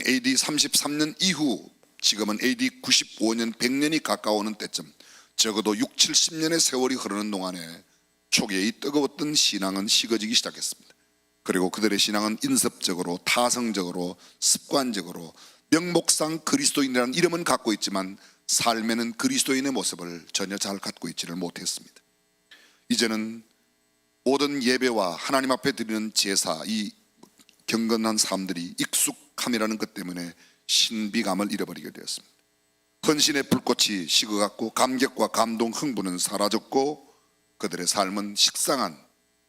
AD 33년 이후, 지금은 AD 95년 100년이 가까워오는 때쯤, 적어도 6, 70년의 세월이 흐르는 동안에 초기에 이 뜨거웠던 신앙은 식어지기 시작했습니다. 그리고 그들의 신앙은 인습적으로, 타성적으로, 습관적으로 명목상 그리스도인이라는 이름은 갖고 있지만 삶에는 그리스도인의 모습을 전혀 잘 갖고 있지를 못했습니다. 이제는 모든 예배와 하나님 앞에 드리는 제사, 이 경건한 사람들이 익숙함이라는 것 때문에 신비감을 잃어버리게 되었습니다. 헌신의 불꽃이 식어갔고 감격과 감동, 흥분은 사라졌고 그들의 삶은 식상한,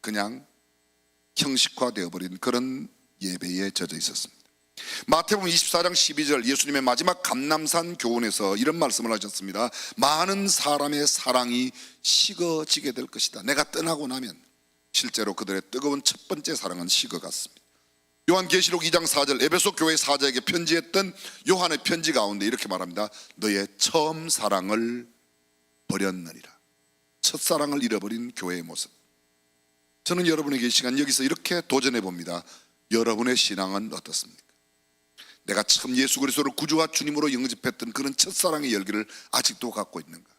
그냥 형식화되어버린 그런 예배에 젖어 있었습니다. 마태복음 24장 12절, 예수님의 마지막 감람산 교훈에서 이런 말씀을 하셨습니다. 많은 사람의 사랑이 식어지게 될 것이다. 내가 떠나고 나면 실제로 그들의 뜨거운 첫 번째 사랑은 식어갔습니다. 요한계시록 2장 4절, 에베소 교회 사자에게 편지했던 요한의 편지 가운데 이렇게 말합니다. 너의 처음 사랑을 버렸느니라. 첫사랑을 잃어버린 교회의 모습. 저는 여러분에게 이 시간 여기서 이렇게 도전해 봅니다. 여러분의 신앙은 어떻습니까? 내가 처음 예수 그리스도를 구주와 주님으로 영접했던 그런 첫사랑의 열기를 아직도 갖고 있는가?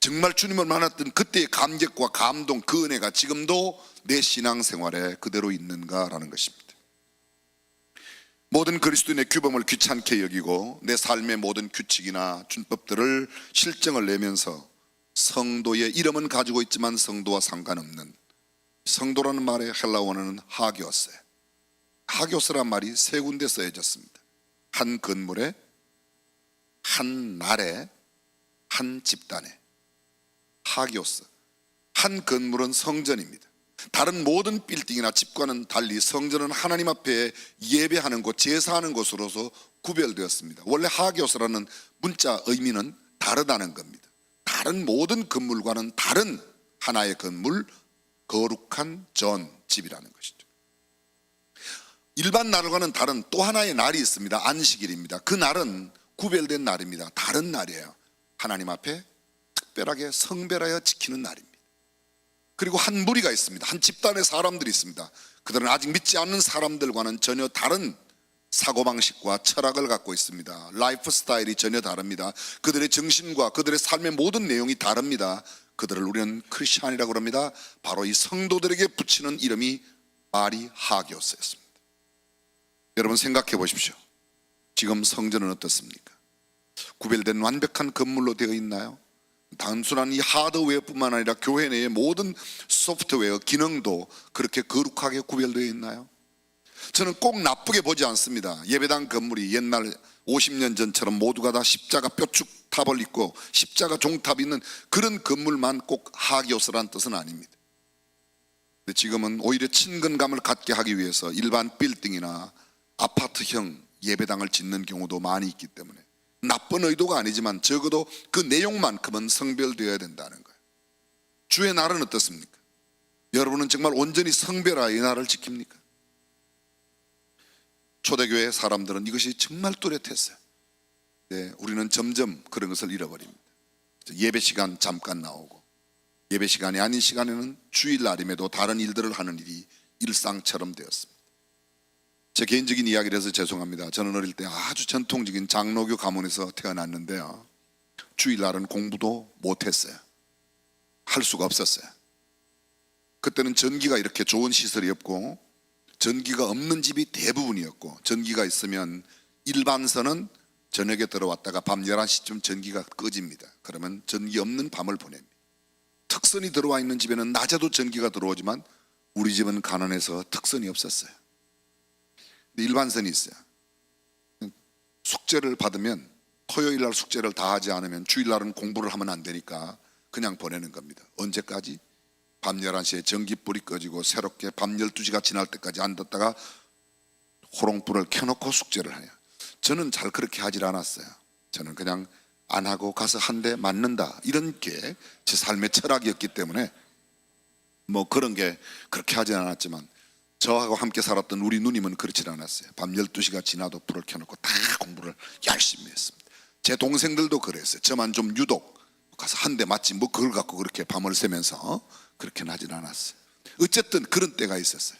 정말 주님을 만났던 그때의 감격과 감동, 그 은혜가 지금도 내 신앙생활에 그대로 있는가라는 것입니다. 모든 그리스도인의 규범을 귀찮게 여기고 내 삶의 모든 규칙이나 준법들을 실정을 내면서 성도의 이름은 가지고 있지만 성도와 상관없는, 성도라는 말의 헬라 원어는 하교스. 하교스란 말이 세 군데 쓰여졌습니다. 한 건물에, 한 날에, 한 집단에. 하교스. 한 건물은 성전입니다. 다른 모든 빌딩이나 집과는 달리 성전은 하나님 앞에 예배하는 곳, 제사하는 곳으로서 구별되었습니다. 원래 하교스라는 문자 의미는 다르다는 겁니다. 다른 모든 건물과는 다른 하나의 건물, 거룩한 전, 집이라는 것이죠. 일반 날과는 다른 또 하나의 날이 있습니다. 안식일입니다. 그 날은 구별된 날입니다. 다른 날이에요. 하나님 앞에 특별하게 성별하여 지키는 날입니다. 그리고 한 무리가 있습니다. 한 집단의 사람들이 있습니다. 그들은 아직 믿지 않는 사람들과는 전혀 다른 사고방식과 철학을 갖고 있습니다. 라이프 스타일이 전혀 다릅니다. 그들의 정신과 그들의 삶의 모든 내용이 다릅니다. 그들을 우리는 크리스찬이라고 합니다. 바로 이 성도들에게 붙이는 이름이 마리 하교스였습니다. 여러분 생각해 보십시오. 지금 성전은 어떻습니까? 구별된 완벽한 건물로 되어 있나요? 단순한 이 하드웨어뿐만 아니라 교회 내의 모든 소프트웨어, 기능도 그렇게 거룩하게 구별되어 있나요? 저는 꼭 나쁘게 보지 않습니다. 예배당 건물이 옛날 50년 전처럼 모두가 다 십자가 뾰축 탑을 있고 십자가 종탑이 있는 그런 건물만 꼭 하기오스라는 뜻은 아닙니다. 근데 지금은 오히려 친근감을 갖게 하기 위해서 일반 빌딩이나 아파트형 예배당을 짓는 경우도 많이 있기 때문에 나쁜 의도가 아니지만 적어도 그 내용만큼은 성별되어야 된다는 거예요. 주의 날은 어떻습니까? 여러분은 정말 온전히 성별화의 날을 지킵니까? 초대교회 사람들은 이것이 정말 뚜렷했어요. 네, 우리는 점점 그런 것을 잃어버립니다. 예배 시간 잠깐 나오고 예배 시간이 아닌 시간에는 주일날임에도 다른 일들을 하는 일이 일상처럼 되었습니다. 제 개인적인 이야기를 해서 죄송합니다. 저는 어릴 때 아주 전통적인 장로교 가문에서 태어났는데요, 주일날은 공부도 못했어요. 할 수가 없었어요. 그때는 전기가 이렇게 좋은 시설이 없고 전기가 없는 집이 대부분이었고, 전기가 있으면 일반선은 저녁에 들어왔다가 밤 11시쯤 전기가 꺼집니다. 그러면 전기 없는 밤을 보냅니다. 특선이 들어와 있는 집에는 낮에도 전기가 들어오지만 우리 집은 가난해서 특선이 없었어요. 근데 일반선이 있어요. 숙제를 받으면 토요일 날 숙제를 다 하지 않으면 주일날은 공부를 하면 안 되니까 그냥 보내는 겁니다. 언제까지? 밤 11시에 전기불이 꺼지고 새롭게 밤 12시가 지날 때까지 앉았다가 호롱불을 켜놓고 숙제를 해요. 저는 잘 그렇게 하질 않았어요. 저는 그냥 안 하고 가서 한 대 맞는다, 이런 게 제 삶의 철학이었기 때문에 뭐 그런 게 그렇게 하진 않았지만, 저하고 함께 살았던 우리 누님은 그렇지 않았어요. 밤 12시가 지나도 불을 켜놓고 다 공부를 열심히 했습니다. 제 동생들도 그랬어요. 저만 좀 유독 가서 한 대 맞지 뭐 그걸 갖고 그렇게 밤을 새면서 그렇게는 하진 않았어요. 어쨌든 그런 때가 있었어요.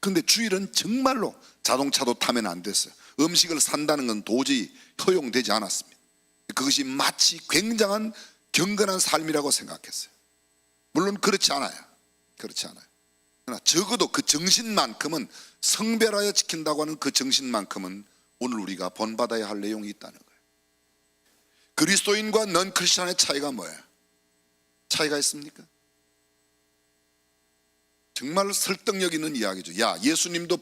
근데 주일은 정말로 자동차도 타면 안 됐어요. 음식을 산다는 건 도저히 허용되지 않았습니다. 그것이 마치 굉장한 경건한 삶이라고 생각했어요. 물론 그렇지 않아요. 그렇지 않아요. 그러나 적어도 그 정신만큼은, 성별하여 지킨다고 하는 그 정신만큼은 오늘 우리가 본받아야 할 내용이 있다는 거예요. 그리스도인과 넌 크리스찬의 차이가 뭐예요? 차이가 있습니까? 정말 설득력 있는 이야기죠. 야, 예수님도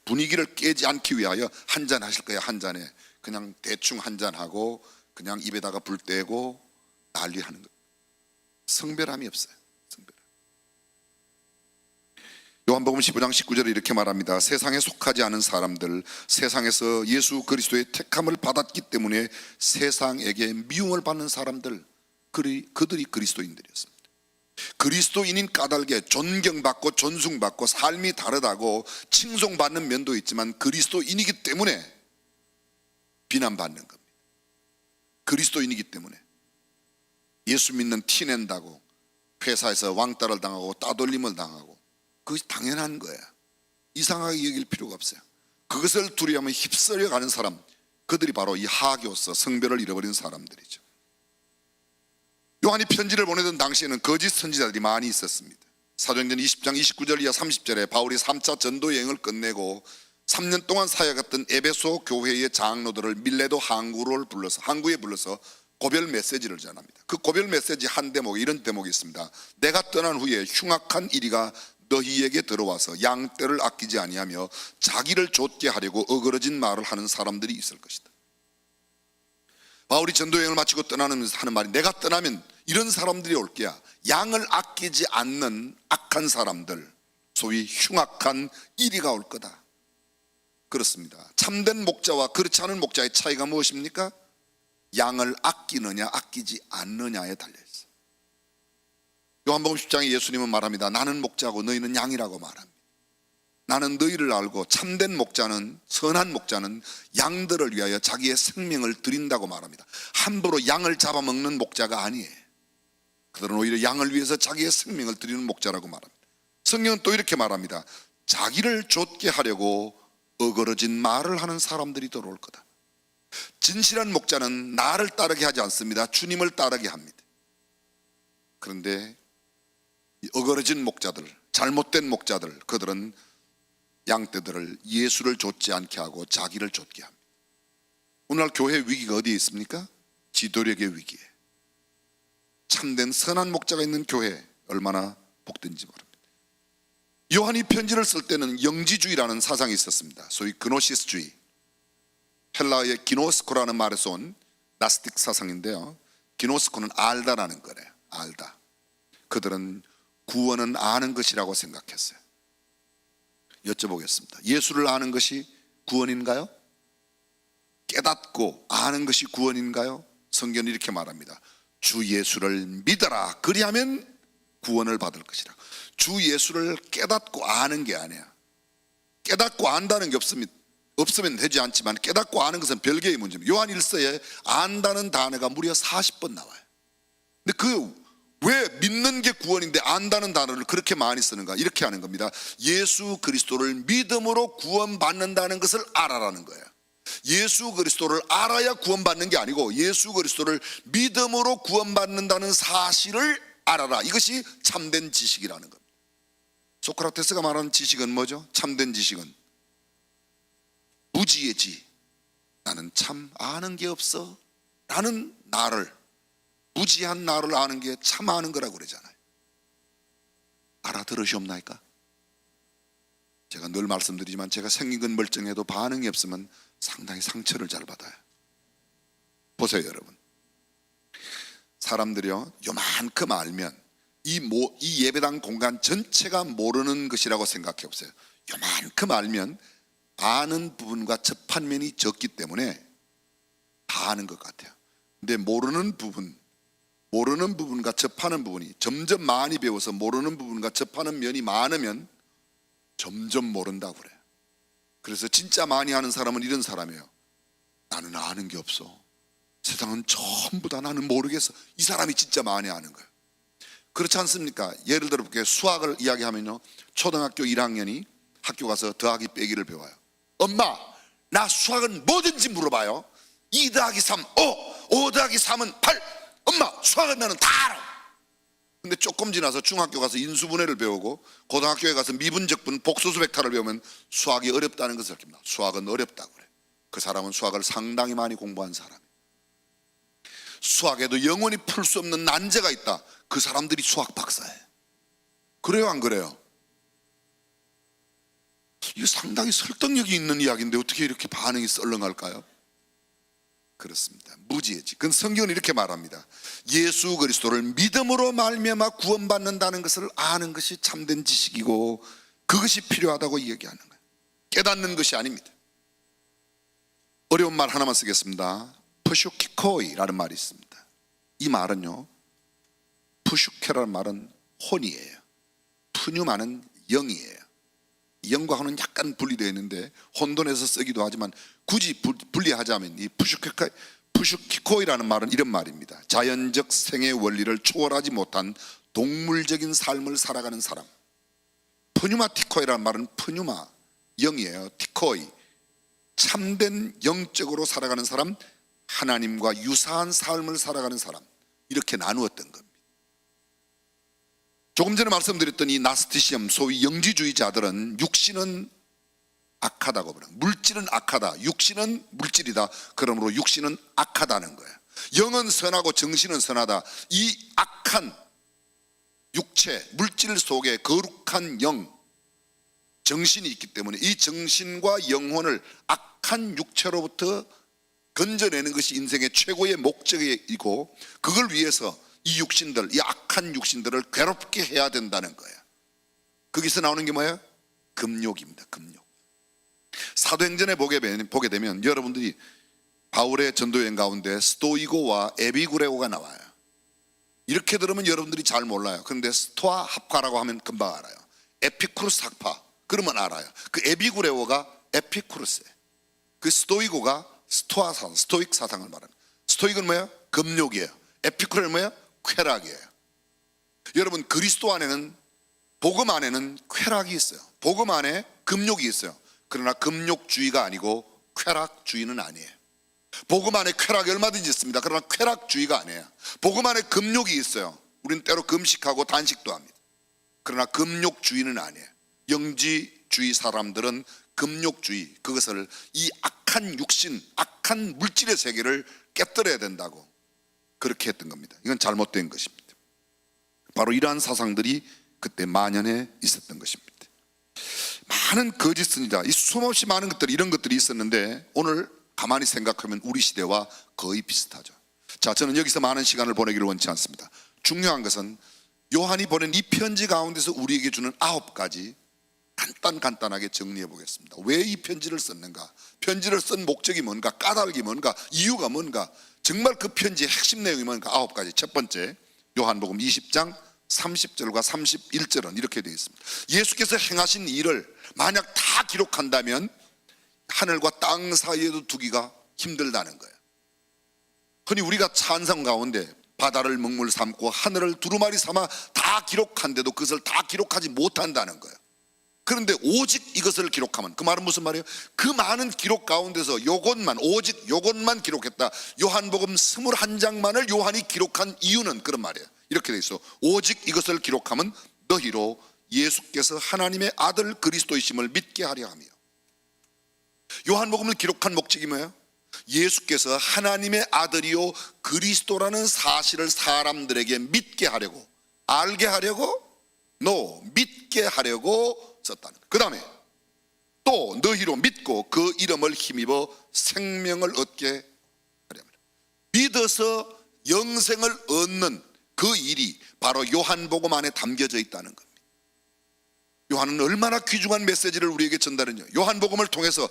분위기를 깨지 않기 위하여 한잔 하실 거야. 한 잔에 그냥 대충 한잔 하고 그냥 입에다가 불 떼고 난리하는 거. 성별함이 없어요. 성별함. 요한복음 15장 19절에 이렇게 말합니다. 세상에 속하지 않은 사람들, 세상에서 예수 그리스도의 택함을 받았기 때문에 세상에게 미움을 받는 사람들, 그들이 그리스도인들이었습니다. 그리스도인인 까닭에 존경받고 존숭받고 삶이 다르다고 칭송받는 면도 있지만 그리스도인이기 때문에 비난받는 겁니다. 그리스도인이기 때문에. 예수 믿는 티 낸다고 회사에서 왕따를 당하고 따돌림을 당하고, 그것이 당연한 거예요. 이상하게 여길 필요가 없어요. 그것을 두려워하면 휩쓸려 가는 사람, 그들이 바로 이 하교서, 성별을 잃어버린 사람들이죠. 요한이 편지를 보내던 당시에는 거짓 선지자들이 많이 있었습니다. 사도행전 20장 29절 이하 30절에 바울이 3차 전도 여행을 끝내고 3년 동안 사역했던 에베소 교회의 장로들을 밀레도 항구에 불러서 고별 메시지를 전합니다. 그 고별 메시지 한 대목에 이런 대목이 있습니다. 내가 떠난 후에 흉악한 이리가 너희에게 들어와서 양떼를 아끼지 아니하며 자기를 좇게 하려고 어그러진 말을 하는 사람들이 있을 것이다. 바울이 전도여행을 마치고 떠나면서 하는 말이, 내가 떠나면 이런 사람들이 올 게야. 양을 아끼지 않는 악한 사람들, 소위 흉악한 이리가 올 거다. 그렇습니다. 참된 목자와 그렇지 않은 목자의 차이가 무엇입니까? 양을 아끼느냐 아끼지 않느냐에 달려있어요. 요한복음 10장에 예수님은 말합니다. 나는 목자고 너희는 양이라고 말합니다. 나는 너희를 알고 참된 목자는, 선한 목자는 양들을 위하여 자기의 생명을 드린다고 말합니다. 함부로 양을 잡아먹는 목자가 아니에요. 그들은 오히려 양을 위해서 자기의 생명을 드리는 목자라고 말합니다. 성경은 또 이렇게 말합니다. 자기를 좇게 하려고 어그러진 말을 하는 사람들이 들어올 거다. 진실한 목자는 나를 따르게 하지 않습니다. 주님을 따르게 합니다. 그런데 어그러진 목자들, 잘못된 목자들, 그들은 양떼들을 예수를 좇지 않게 하고 자기를 좇게 합니다. 오늘날 교회 위기가 어디에 있습니까? 지도력의 위기에. 참된 선한 목자가 있는 교회 얼마나 복된지 모릅니다. 요한이 편지를 쓸 때는 영지주의라는 사상이 있었습니다. 소위 그노시스주의, 헬라어의 기노스코라는 말에서 온 나스틱 사상인데요. 기노스코는 알다라는 거래요. 알다. 그들은 구원은 아는 것이라고 생각했어요. 여쭤보겠습니다. 예수를 아는 것이 구원인가요? 깨닫고 아는 것이 구원인가요? 성경은 이렇게 말합니다. 주 예수를 믿어라. 그리하면 구원을 받을 것이라. 주 예수를 깨닫고 아는 게 아니야. 깨닫고 안다는 게 없으면 되지 않지만 깨닫고 아는 것은 별개의 문제입니다. 요한 1서에 안다는 단어가 무려 40번 나와요. 근데 왜 믿는 게 구원인데 안다는 단어를 그렇게 많이 쓰는가? 이렇게 하는 겁니다. 예수 그리스도를 믿음으로 구원받는다는 것을 알아라는 거예요. 예수 그리스도를 알아야 구원받는 게 아니고 예수 그리스도를 믿음으로 구원받는다는 사실을 알아라. 이것이 참된 지식이라는 겁니다. 소크라테스가 말하는 지식은 뭐죠? 참된 지식은 무지의 지. 나는 참 아는 게 없어 라는 나를, 무지한 나를 아는 게 참 아는 거라고 그러잖아요. 알아들으시옵나이까? 제가 늘 말씀드리지만 제가 생긴 건 멀쩡해도 반응이 없으면 상당히 상처를 잘 받아요. 보세요 여러분, 사람들이요 요만큼 알면 이 예배당 공간 전체가 모르는 것이라고 생각해 보세요. 요만큼 알면 아는 부분과 접한 면이 적기 때문에 다 아는 것 같아요. 근데 모르는 부분과 접하는 부분이 점점 많이 배워서 모르는 부분과 접하는 면이 많으면 점점 모른다고 그래요. 그래서 진짜 많이 아는 사람은 이런 사람이에요. 나는 아는 게 없어. 세상은 전부 다 나는 모르겠어. 이 사람이 진짜 많이 아는 거예요. 그렇지 않습니까? 예를 들어 볼게요. 수학을 이야기하면요, 초등학교 1학년이 학교 가서 더하기 빼기를 배워요. 엄마, 나 수학은 뭐든지 물어봐요. 2 더하기 3, 5 더하기 3은 8. 엄마, 수학은 나는 다 알아. 근데 조금 지나서 중학교 가서 인수분해를 배우고 고등학교에 가서 미분적분, 복소수 벡터를 배우면 수학이 어렵다는 것을 알게 됩니다. 수학은 어렵다고 그래요. 그 사람은 수학을 상당히 많이 공부한 사람이에요. 수학에도 영원히 풀 수 없는 난제가 있다. 그 사람들이 수학 박사예요. 그래요, 안 그래요? 이거 상당히 설득력이 있는 이야기인데 어떻게 이렇게 반응이 썰렁할까요? 그렇습니다. 무지해지. 그건 성경은 이렇게 말합니다. 예수 그리스도를 믿음으로 말미암아 구원받는다는 것을 아는 것이 참된 지식이고 그것이 필요하다고 얘기하는 거예요. 깨닫는 것이 아닙니다. 어려운 말 하나만 쓰겠습니다. 푸슈키코이라는 말이 있습니다. 이 말은요, 푸슈케라는 말은 혼이에요. 푸뉴마는 영이에요. 영과 혼은 약간 분리되어 있는데 혼돈해서 쓰기도 하지만 굳이 분리하자면 이 푸슈키코이라는 말은 이런 말입니다. 자연적 생의 원리를 초월하지 못한 동물적인 삶을 살아가는 사람. 푸뉴마티코이라는 말은 푸뉴마, 영이에요. 티코이, 참된 영적으로 살아가는 사람, 하나님과 유사한 삶을 살아가는 사람, 이렇게 나누었던 겁니다. 조금 전에 말씀드렸던 이 나스티시즘, 소위 영지주의자들은 육신은 악하다고 말해요. 물질은 악하다, 육신은 물질이다. 그러므로 육신은 악하다는 거예요. 영은 선하고 정신은 선하다. 이 악한 육체, 물질 속에 거룩한 영, 정신이 있기 때문에 이 정신과 영혼을 악한 육체로부터 건져내는 것이 인생의 최고의 목적이고 그걸 위해서 이 육신들, 이 악한 육신들을 괴롭게 해야 된다는 거예요. 거기서 나오는 게 뭐예요? 금욕입니다. 금욕. 사도행전에 보게 되면 여러분들이 바울의 전도여행 가운데 스토이고와 에비구레오가 나와요. 이렇게 들으면 여러분들이 잘 몰라요. 그런데 스토아 학파라고 하면 금방 알아요. 에피쿠르스 학파, 그러면 알아요. 그 에비구레오가 에피쿠르스예요. 그 스토이고가 스토아 사상, 스토익 사상을 말합니다. 스토익은 뭐예요? 금욕이에요. 에피쿠레는 뭐예요? 쾌락이에요. 여러분, 그리스도 안에는, 복음 안에는 쾌락이 있어요. 복음 안에 금욕이 있어요. 그러나 금욕주의가 아니고 쾌락주의는 아니에요. 복음 안에 쾌락이 얼마든지 있습니다. 그러나 쾌락주의가 아니에요. 복음 안에 금욕이 있어요. 우리는 때로 금식하고 단식도 합니다. 그러나 금욕주의는 아니에요. 영지주의 사람들은 금욕주의, 그것을 이 악한 육신, 악한 물질의 세계를 깨뜨려야 된다고 그렇게 했던 겁니다. 이건 잘못된 것입니다. 바로 이러한 사상들이 그때 만연해 있었던 것입니다. 많은 거짓 선지자, 이 수없이 많은 것들, 이런 것들이 있었는데 오늘 가만히 생각하면 우리 시대와 거의 비슷하죠. 자, 저는 여기서 많은 시간을 보내기를 원치 않습니다. 중요한 것은 요한이 보낸 이 편지 가운데서 우리에게 주는 9가지 간단하게 정리해 보겠습니다. 왜 이 편지를 썼는가? 편지를 쓴 목적이 뭔가? 까닭이 뭔가? 이유가 뭔가? 정말 그 편지의 핵심 내용이 뭔가? 9가지. 첫 번째, 요한복음 20장 30절과 31절은 이렇게 되어 있습니다. 예수께서 행하신 일을 만약 다 기록한다면 하늘과 땅 사이에도 두기가 힘들다는 거예요. 흔히 우리가 찬성 가운데 바다를 먹물 삼고 하늘을 두루마리 삼아 다 기록한데도 그것을 다 기록하지 못한다는 거예요. 그런데 오직 이것을 기록하면, 그 말은 무슨 말이에요? 그 많은 기록 가운데서 오직 요것만 기록했다. 요한복음 21장만을 요한이 기록한 이유는 그런 말이에요. 이렇게 돼 있어. 오직 이것을 기록하면 너희로 예수께서 하나님의 아들 그리스도이심을 믿게 하려 하며. 요한복음을 기록한 목적이 뭐예요? 예수께서 하나님의 아들이요 그리스도라는 사실을 사람들에게 믿게 하려고, 알게 하려고, 믿게 하려고 썼다는 거예요. 그 다음에 또 너희로 믿고 그 이름을 힘입어 생명을 얻게 하려 합니다. 믿어서 영생을 얻는 그 일이 바로 요한복음 안에 담겨져 있다는 겁니다. 요한은 얼마나 귀중한 메시지를 우리에게 전달했냐. 요한복음을 통해서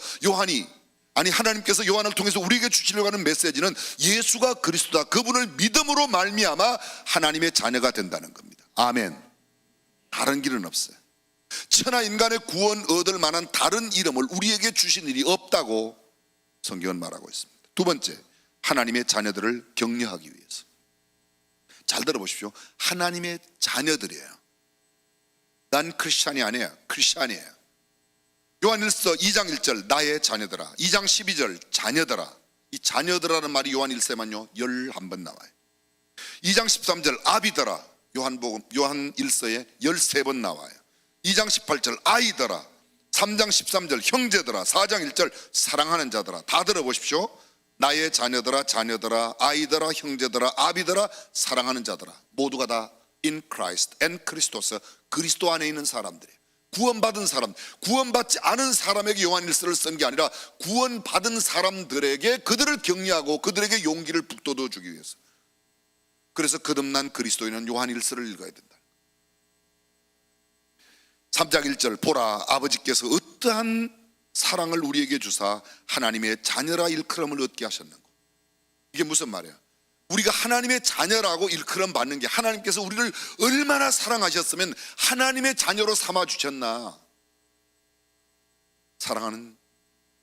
하나님께서 요한을 통해서 우리에게 주시려고 하는 메시지는 예수가 그리스도다, 그분을 믿음으로 말미암아 하나님의 자녀가 된다는 겁니다. 아멘. 다른 길은 없어요. 천하 인간의 구원 얻을 만한 다른 이름을 우리에게 주신 일이 없다고 성경은 말하고 있습니다. 두 번째, 하나님의 자녀들을 격려하기 위해서. 잘 들어보십시오. 하나님의 자녀들이에요. 난 크리스찬이 아니에요. 크리스찬이에요. 요한일서 2장 1절 나의 자녀들아, 2장 12절 자녀들아. 이 자녀들아라는 말이 요한일서에만요 11번 나와요. 2장 13절 아비들아, 요한일서에 13번 나와요. 2장 18절 아이들아, 3장 13절 형제들아, 4장 1절 사랑하는 자들아. 다 들어보십시오. 나의 자녀들아, 아이들아, 형제들아, 아비들아, 사랑하는 자들아. 모두가 다 in Christ and Christos, 그리스도 안에 있는 사람들이에요. 구원받은 사람, 구원받지 않은 사람에게 요한일서를 쓴 게 아니라 구원받은 사람들에게 그들을 격려하고 그들에게 용기를 북돋워 주기 위해서. 그래서 거듭난 그리스도인은 요한일서를 읽어야 된다. 3장 1절 보라, 아버지께서 어떠한 사랑을 우리에게 주사 하나님의 자녀라 일컬음을 얻게 하셨는고. 이게 무슨 말이야? 우리가 하나님의 자녀라고 일컬음 받는 게, 하나님께서 우리를 얼마나 사랑하셨으면 하나님의 자녀로 삼아 주셨나. 사랑하는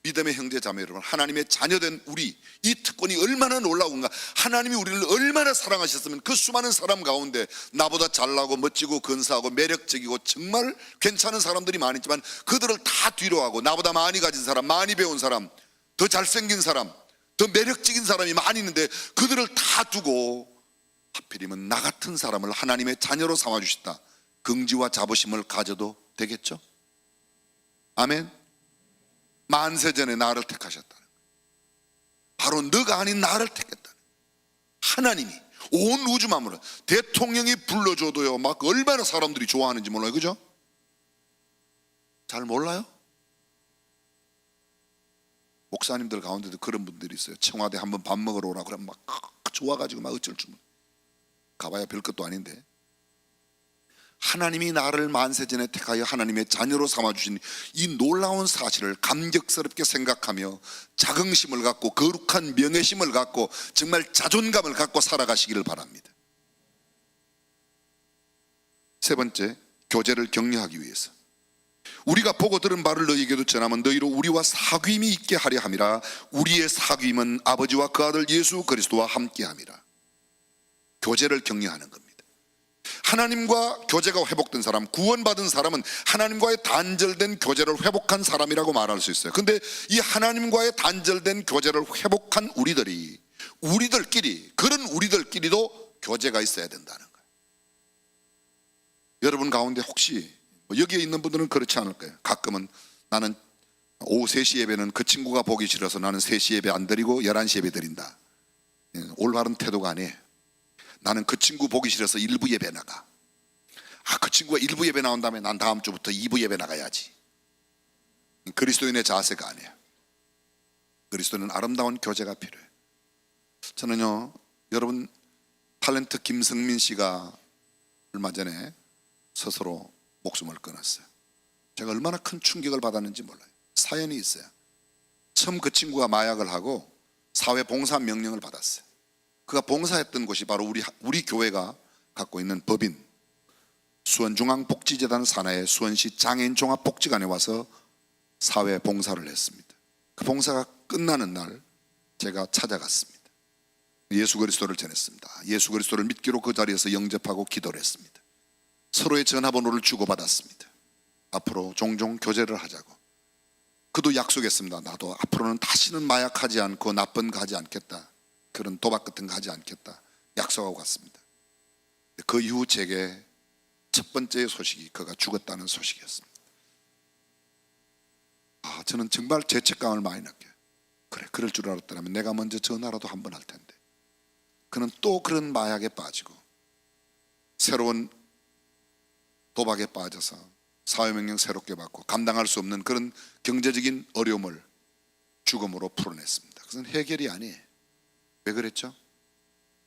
믿음의 형제 자매 여러분, 하나님의 자녀된 우리, 이 특권이 얼마나 놀라운가. 하나님이 우리를 얼마나 사랑하셨으면 그 수많은 사람 가운데 나보다 잘나고 멋지고 근사하고 매력적이고 정말 괜찮은 사람들이 많았지만 그들을 다 뒤로하고 나보다 많이 가진 사람, 많이 배운 사람, 더 잘생긴 사람, 더 매력적인 사람이 많이 있는데 그들을 다 두고 하필이면 나 같은 사람을 하나님의 자녀로 삼아주셨다. 긍지와 자부심을 가져도 되겠죠? 아멘. 만세전에 나를 택하셨다. 바로 너가 아닌 나를 택했다. 하나님이 온 우주 만물을, 대통령이 불러줘도요 막 얼마나 사람들이 좋아하는지 몰라요. 그죠? 잘 몰라요? 목사님들 가운데도 그런 분들이 있어요. 청와대 한번 밥 먹으러 오라 그러면 막 좋아가지고 막 어쩔 줄 몰라. 가봐야 별 것도 아닌데. 하나님이 나를 만세전에 택하여 하나님의 자녀로 삼아주신 이 놀라운 사실을 감격스럽게 생각하며 자긍심을 갖고 거룩한 명예심을 갖고 정말 자존감을 갖고 살아가시기를 바랍니다. 세 번째, 교제를 격려하기 위해서. 우리가 보고 들은 바를 너희에게도 전하면 너희로 우리와 사귐이 있게 하려 함이라. 우리의 사귐은 아버지와 그 아들 예수 그리스도와 함께 함이라. 교제를 격려하는 겁니다. 하나님과 교제가 회복된 사람, 구원받은 사람은 하나님과의 단절된 교제를 회복한 사람이라고 말할 수 있어요. 근데 이 하나님과의 단절된 교제를 회복한 그런 우리들끼리도 교제가 있어야 된다는 거예요. 여러분 가운데 혹시 여기에 있는 분들은 그렇지 않을 거예요. 가끔은 나는 오후 3시 예배는 그 친구가 보기 싫어서 나는 3시 예배 안 드리고 11시 예배 드린다. 올바른 태도가 아니에요. 나는 그 친구 보기 싫어서 1부 예배 나가. 그 친구가 1부 예배 나온 다음에 난 다음 주부터 2부 예배 나가야지. 그리스도인의 자세가 아니에요. 그리스도는 아름다운 교제가 필요해요. 저는요, 여러분, 탤런트 김성민 씨가 얼마 전에 스스로 목숨을 끊었어요. 제가 얼마나 큰 충격을 받았는지 몰라요. 사연이 있어요. 처음 그 친구가 마약을 하고 사회 봉사 명령을 받았어요. 그가 봉사했던 곳이 바로 우리 교회가 갖고 있는 법인 수원중앙복지재단 산하의 수원시 장애인종합복지관에 와서 사회 봉사를 했습니다. 그 봉사가 끝나는 날 제가 찾아갔습니다. 예수 그리스도를 전했습니다. 예수 그리스도를 믿기로 그 자리에서 영접하고 기도를 했습니다. 서로의 전화번호를 주고받았습니다. 앞으로 종종 교제를 하자고. 그도 약속했습니다. 나도 앞으로는 다시는 마약하지 않고 나쁜 거 하지 않겠다. 그런 도박 같은 거 하지 않겠다. 약속하고 갔습니다. 그 이후 제게 첫 번째 소식이 그가 죽었다는 소식이었습니다. 저는 정말 죄책감을 많이 느껴요. 그래, 그럴 줄 알았더라면 내가 먼저 전화라도 한번 할 텐데. 그는 또 그런 마약에 빠지고 새로운 도박에 빠져서 사회명령 새롭게 받고 감당할 수 없는 그런 경제적인 어려움을 죽음으로 풀어냈습니다. 그것은 해결이 아니에요. 왜 그랬죠?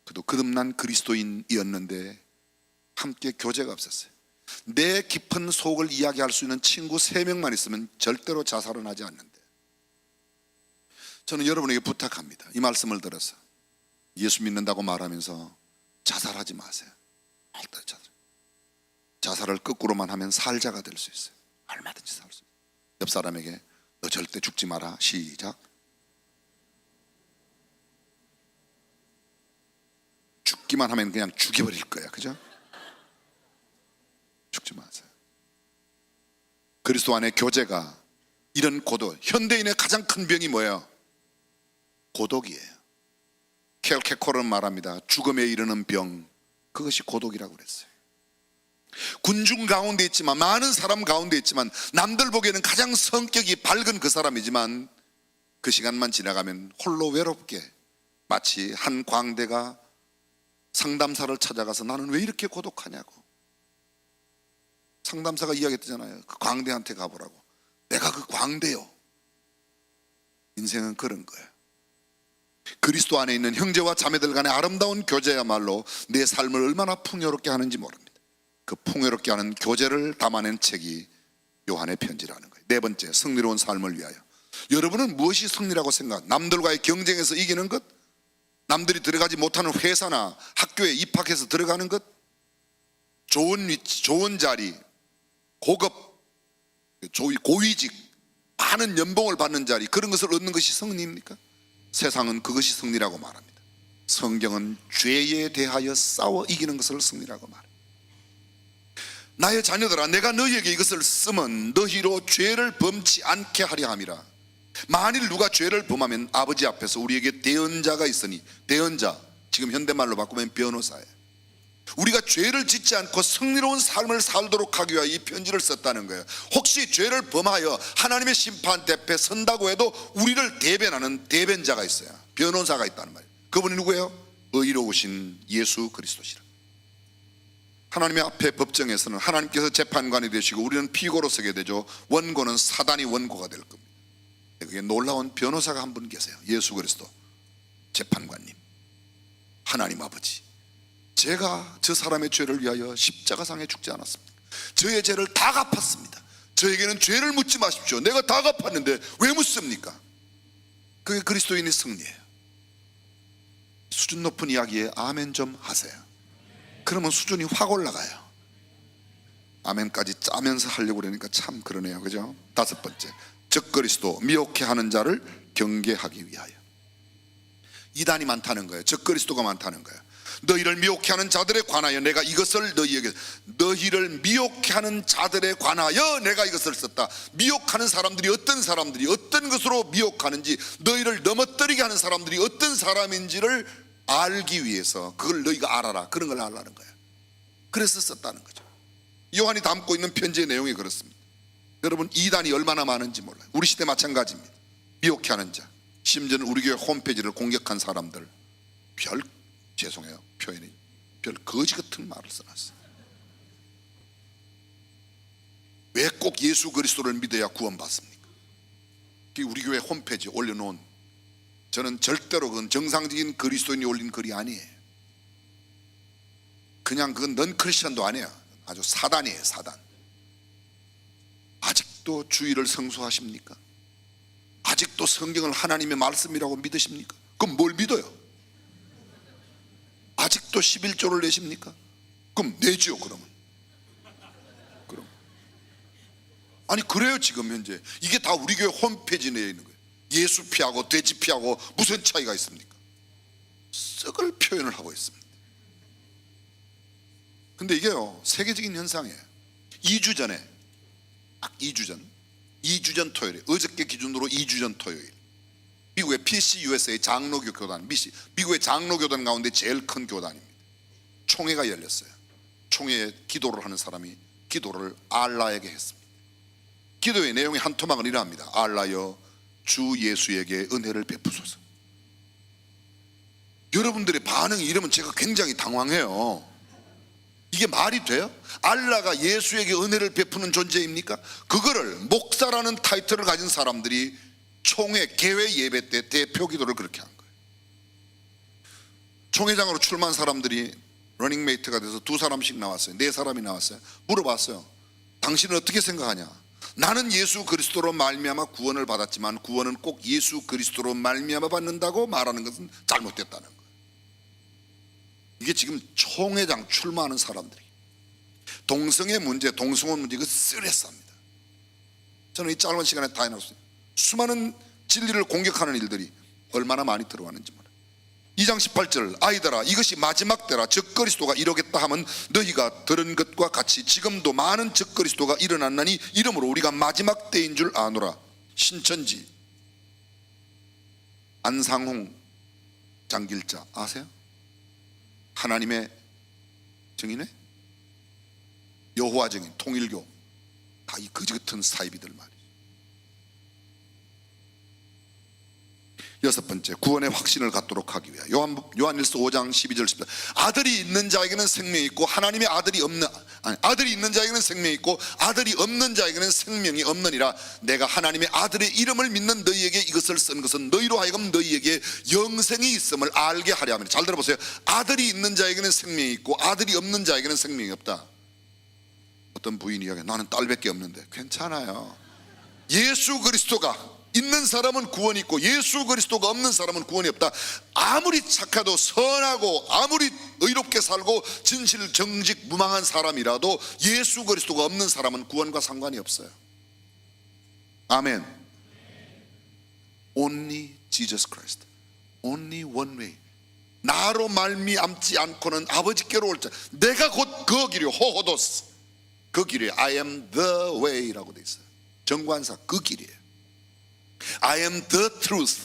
그도 거듭난 그리스도인이었는데 함께 교제가 없었어요. 내 깊은 속을 이야기할 수 있는 친구 3명만 있으면 절대로 자살은 하지 않는데, 저는 여러분에게 부탁합니다. 이 말씀을 들어서 예수 믿는다고 말하면서 자살하지 마세요. 자살을 거꾸로만 하면 살자가 될 수 있어요. 얼마든지 살 수 있어요. 옆 사람에게 너 절대 죽지 마라. 시작. 죽기만 하면 그냥 죽여버릴 거야. 그죠? 죽지 마세요. 그리스도 안에 교제가 이런 고독, 현대인의 가장 큰 병이 뭐예요? 고독이에요. 켈케코르는 말합니다. 죽음에 이르는 병, 그것이 고독이라고 그랬어요. 군중 가운데 있지만, 많은 사람 가운데 있지만, 남들 보기에는 가장 성격이 밝은 그 사람이지만 그 시간만 지나가면 홀로 외롭게, 마치 한 광대가 상담사를 찾아가서 나는 왜 이렇게 고독하냐고. 상담사가 이야기했잖아요. 그 광대한테 가보라고. 내가 그 광대요. 인생은 그런 거예요. 그리스도 안에 있는 형제와 자매들 간의 아름다운 교제야말로 내 삶을 얼마나 풍요롭게 하는지 모릅니다. 그 풍요롭게 하는 교제를 담아낸 책이 요한의 편지라는 거예요. 네 번째, 승리로운 삶을 위하여. 여러분은 무엇이 승리라고 생각합니까? 남들과의 경쟁에서 이기는 것? 남들이 들어가지 못하는 회사나 학교에 입학해서 들어가는 것? 좋은 위치, 좋은 자리, 고급, 고위직, 많은 연봉을 받는 자리, 그런 것을 얻는 것이 승리입니까? 세상은 그것이 승리라고 말합니다. 성경은 죄에 대하여 싸워 이기는 것을 승리라고 말합니다. 나의 자녀들아, 내가 너희에게 이것을 쓰면 너희로 죄를 범치 않게 하려 함이라. 만일 누가 죄를 범하면 아버지 앞에서 우리에게 대언자가 있으니, 대언자, 지금 현대말로 바꾸면 변호사예요. 우리가 죄를 짓지 않고 승리로운 삶을 살도록 하기 위하여 이 편지를 썼다는 거예요. 혹시 죄를 범하여 하나님의 심판 대표에 선다고 해도 우리를 대변하는 대변자가 있어요. 변호사가 있다는 말이에요. 그분이 누구예요? 의로우신 예수 그리스도시라. 하나님의 앞에 법정에서는 하나님께서 재판관이 되시고 우리는 피고로 서게 되죠. 원고는 사단이 원고가 될 겁니다. 그게 놀라운 변호사가 한 분 계세요. 예수 그리스도 재판관님, 하나님 아버지, 제가 저 사람의 죄를 위하여 십자가상에 죽지 않았습니까? 저의 죄를 다 갚았습니다. 저에게는 죄를 묻지 마십시오. 내가 다 갚았는데 왜 묻습니까? 그게 그리스도인의 승리예요. 수준 높은 이야기에 아멘 좀 하세요. 그러면 수준이 확 올라가요. 아멘까지 짜면서 하려고 그러니까 참 그러네요. 그죠? 다섯 번째, 적 그리스도 미혹해 하는 자를 경계하기 위하여. 이단이 많다는 거예요. 적 그리스도가 많다는 거예요. 너희를 미혹해 하는 자들에 관하여 내가 이것을 너희에게, 너희를 미혹해 하는 자들에 관하여 내가 이것을 썼다. 미혹하는 사람들이 어떤 것으로 미혹하는지, 너희를 넘어뜨리게 하는 사람들이 어떤 사람인지를 알기 위해서, 그걸 너희가 알아라, 그런 걸 알라는 거예요. 그래서 썼다는 거죠. 요한이 담고 있는 편지의 내용이 그렇습니다. 여러분, 이단이 얼마나 많은지 몰라요. 우리 시대 마찬가지입니다. 미혹해 하는 자, 심지어는 우리 교회 홈페이지를 공격한 사람들, 죄송해요, 표현이 별 거지 같은 말을 써놨어요. 왜 꼭 예수 그리스도를 믿어야 구원받습니까? 우리 교회 홈페이지에 올려놓은, 저는 절대로 그건 정상적인 그리스도인이 올린 글이 아니에요. 그냥 그건 넌 크리스천도 아니야. 아주 사단이에요, 사단. 아직도 주일을 성수하십니까? 아직도 성경을 하나님의 말씀이라고 믿으십니까? 그럼 뭘 믿어요? 아직도 11조를 내십니까? 그럼 내지요. 그러면 아니 그래요. 지금 현재 이게 다 우리 교회 홈페이지에 내어 있는 거예요. 예수 피하고 돼지 피하고 무슨 차이가 있습니까? 썩을 표현을 하고 있습니다. 근데 이게요, 세계적인 현상이에요. 2주 전에, 2주 전 토요일에, 어저께 기준으로 2주 전 토요일, 미국의 PCUSA 장로교 교단, 미국의 장로교단 가운데 제일 큰 교단입니다. 총회가 열렸어요. 총회에 기도를 하는 사람이 기도를 알라에게 했습니다. 기도의 내용이 한 토막은 이러합니다. 알라여 주 예수에게 은혜를 베푸소서. 여러분들의 반응이 이러면 제가 굉장히 당황해요. 이게 말이 돼요? 알라가 예수에게 은혜를 베푸는 존재입니까? 그거를 목사라는 타이틀을 가진 사람들이 총회 개회 예배 때 대표 기도를 그렇게 한 거예요. 총회장으로 출마한 사람들이 러닝메이트가 돼서 2사람씩 나왔어요. 4사람이 나왔어요. 물어봤어요. 당신은 어떻게 생각하냐? 나는 예수 그리스도로 말미암아 구원을 받았지만 구원은 꼭 예수 그리스도로 말미암아 받는다고 말하는 것은 잘못됐다는 거예요. 이게 지금 총회장 출마하는 사람들이 동성애 문제, 동성혼 문제, 이거 쓰레스합니다. 저는 이 짧은 시간에 다 해놨어요. 수많은 진리를 공격하는 일들이 얼마나 많이 들어왔는지 몰라요. 2장 18절, 아이들아 이것이 마지막 때라 적 그리스도가 이러겠다 하면 너희가 들은 것과 같이 지금도 많은 적 그리스도가 일어났나니 이러므로 우리가 마지막 때인 줄 아노라. 신천지 안상홍 장길자 아세요? 하나님의 증인에 여호와 증인, 통일교, 다 이 거지 같은 사이비들 말이죠. 6번째, 구원의 확신을 갖도록 하기 위해 요한일서 5장 12절 10절, 아들이 있는 자에게는 생명이 있고 하나님의 아들이 있는 자에게는 생명이 있고 아들이 없는 자에게는 생명이 없느니라. 내가 하나님의 아들의 이름을 믿는 너희에게 이것을 쓴 것은 너희로 하여금 너희에게 영생이 있음을 알게 하려 합니다. 잘 들어보세요. 아들이 있는 자에게는 생명이 있고 아들이 없는 자에게는 생명이 없다. 어떤 부인이 이야기해, 나는 딸밖에 없는데. 괜찮아요. 예수 그리스도가 있는 사람은 구원이 있고 예수 그리스도가 없는 사람은 구원이 없다. 아무리 착하고 선하고 아무리 의롭게 살고 진실 정직 무망한 사람이라도 예수 그리스도가 없는 사람은 구원과 상관이 없어요. 아멘. Only Jesus Christ, Only one way. 나로 말미암지 않고는 아버지께로 올 자, 내가 곧 그 길이요, 호호도스, 그 길이에요. I am the way라고 돼 있어요. 정관사, 그 길이에요. I am the truth,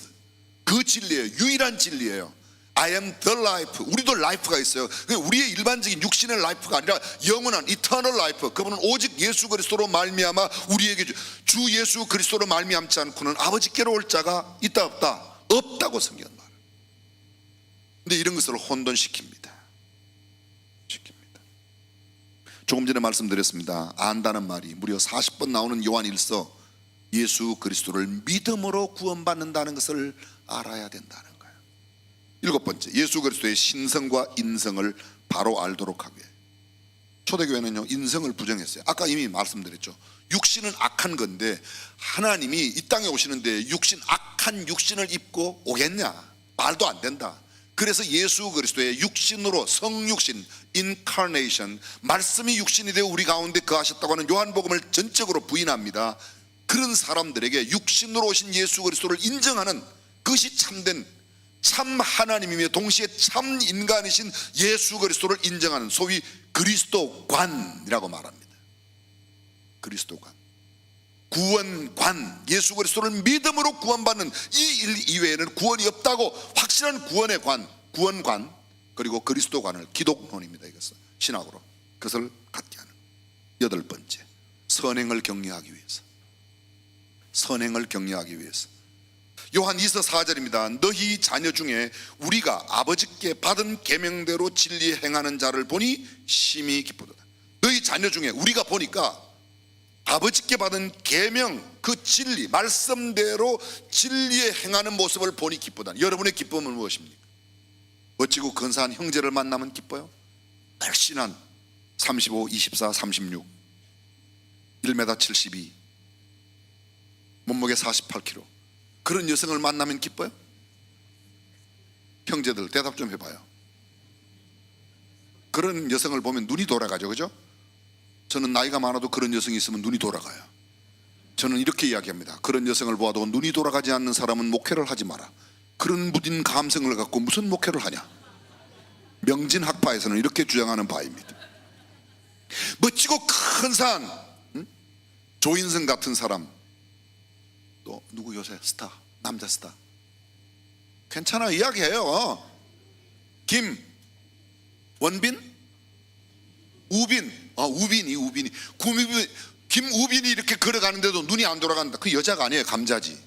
그 진리예요. 유일한 진리예요. I am the life, 우리도 라이프가 있어요. 우리의 일반적인 육신의 라이프가 아니라 영원한 eternal life, 그분은 오직 예수 그리스도로 말미암아 우리에게 주 예수 그리스도로 말미암지 않고는 아버지께로 올 자가 있다 없다? 없다고 성경은 말해요. 근데 이런 것을 혼돈시킵니다. 조금 전에 말씀드렸습니다. 안다는 말이 무려 40번 나오는 요한일서, 예수 그리스도를 믿음으로 구원받는다는 것을 알아야 된다는 거예요. 7번째, 예수 그리스도의 신성과 인성을 바로 알도록 하기 위해. 초대교회는요, 인성을 부정했어요. 아까 이미 말씀드렸죠. 육신은 악한 건데 하나님이 이 땅에 오시는데 악한 육신을 입고 오겠냐? 말도 안 된다. 그래서 예수 그리스도의 육신으로, 성육신, 인카네이션, 말씀이 육신이 되어 우리 가운데 거하셨다고 하는 요한복음을 전적으로 부인합니다. 그런 사람들에게 육신으로 오신 예수 그리스도를 인정하는 그것이 참된 참 하나님이며 동시에 참 인간이신 예수 그리스도를 인정하는 소위 그리스도관이라고 말합니다. 그리스도관, 구원관, 예수 그리스도를 믿음으로 구원받는 이 일 이외에는 구원이 없다고 확실한 구원의 관, 구원관, 그리고 그리스도관을 기독론입니다. 이것은 신학으로 그것을 갖게 하는. 8번째, 선행을 격려하기 위해서. 선행을 격려하기 위해서. 요한 2서 4절입니다. 너희 자녀 중에 우리가 아버지께 받은 계명대로 진리 행하는 자를 보니 심히 기쁘도다. 너희 자녀 중에, 우리가 보니까 아버지께 받은 계명, 그 진리, 말씀대로 진리에 행하는 모습을 보니 기쁘다. 여러분의 기쁨은 무엇입니까? 멋지고 근사한 형제를 만나면 기뻐요? 날씬한 35, 24, 36, 1m 72, 몸무게 48kg 그런 여성을 만나면 기뻐요? 형제들 대답 좀 해봐요. 그런 여성을 보면 눈이 돌아가죠, 그죠? 저는 나이가 많아도 그런 여성이 있으면 눈이 돌아가요. 저는 이렇게 이야기합니다. 그런 여성을 보아도 눈이 돌아가지 않는 사람은 목회를 하지 마라. 그런 무딘 감성을 갖고 무슨 목회를 하냐. 명진학파에서는 이렇게 주장하는 바입니다. 멋지고 큰 산, 조인성 같은 사람, 또 누구 요새 스타, 남자 스타, 괜찮아 이야기해요. 원빈? 우빈이 김우빈이 이렇게 걸어가는데도 눈이 안 돌아간다. 그 여자가 아니에요, 감자지.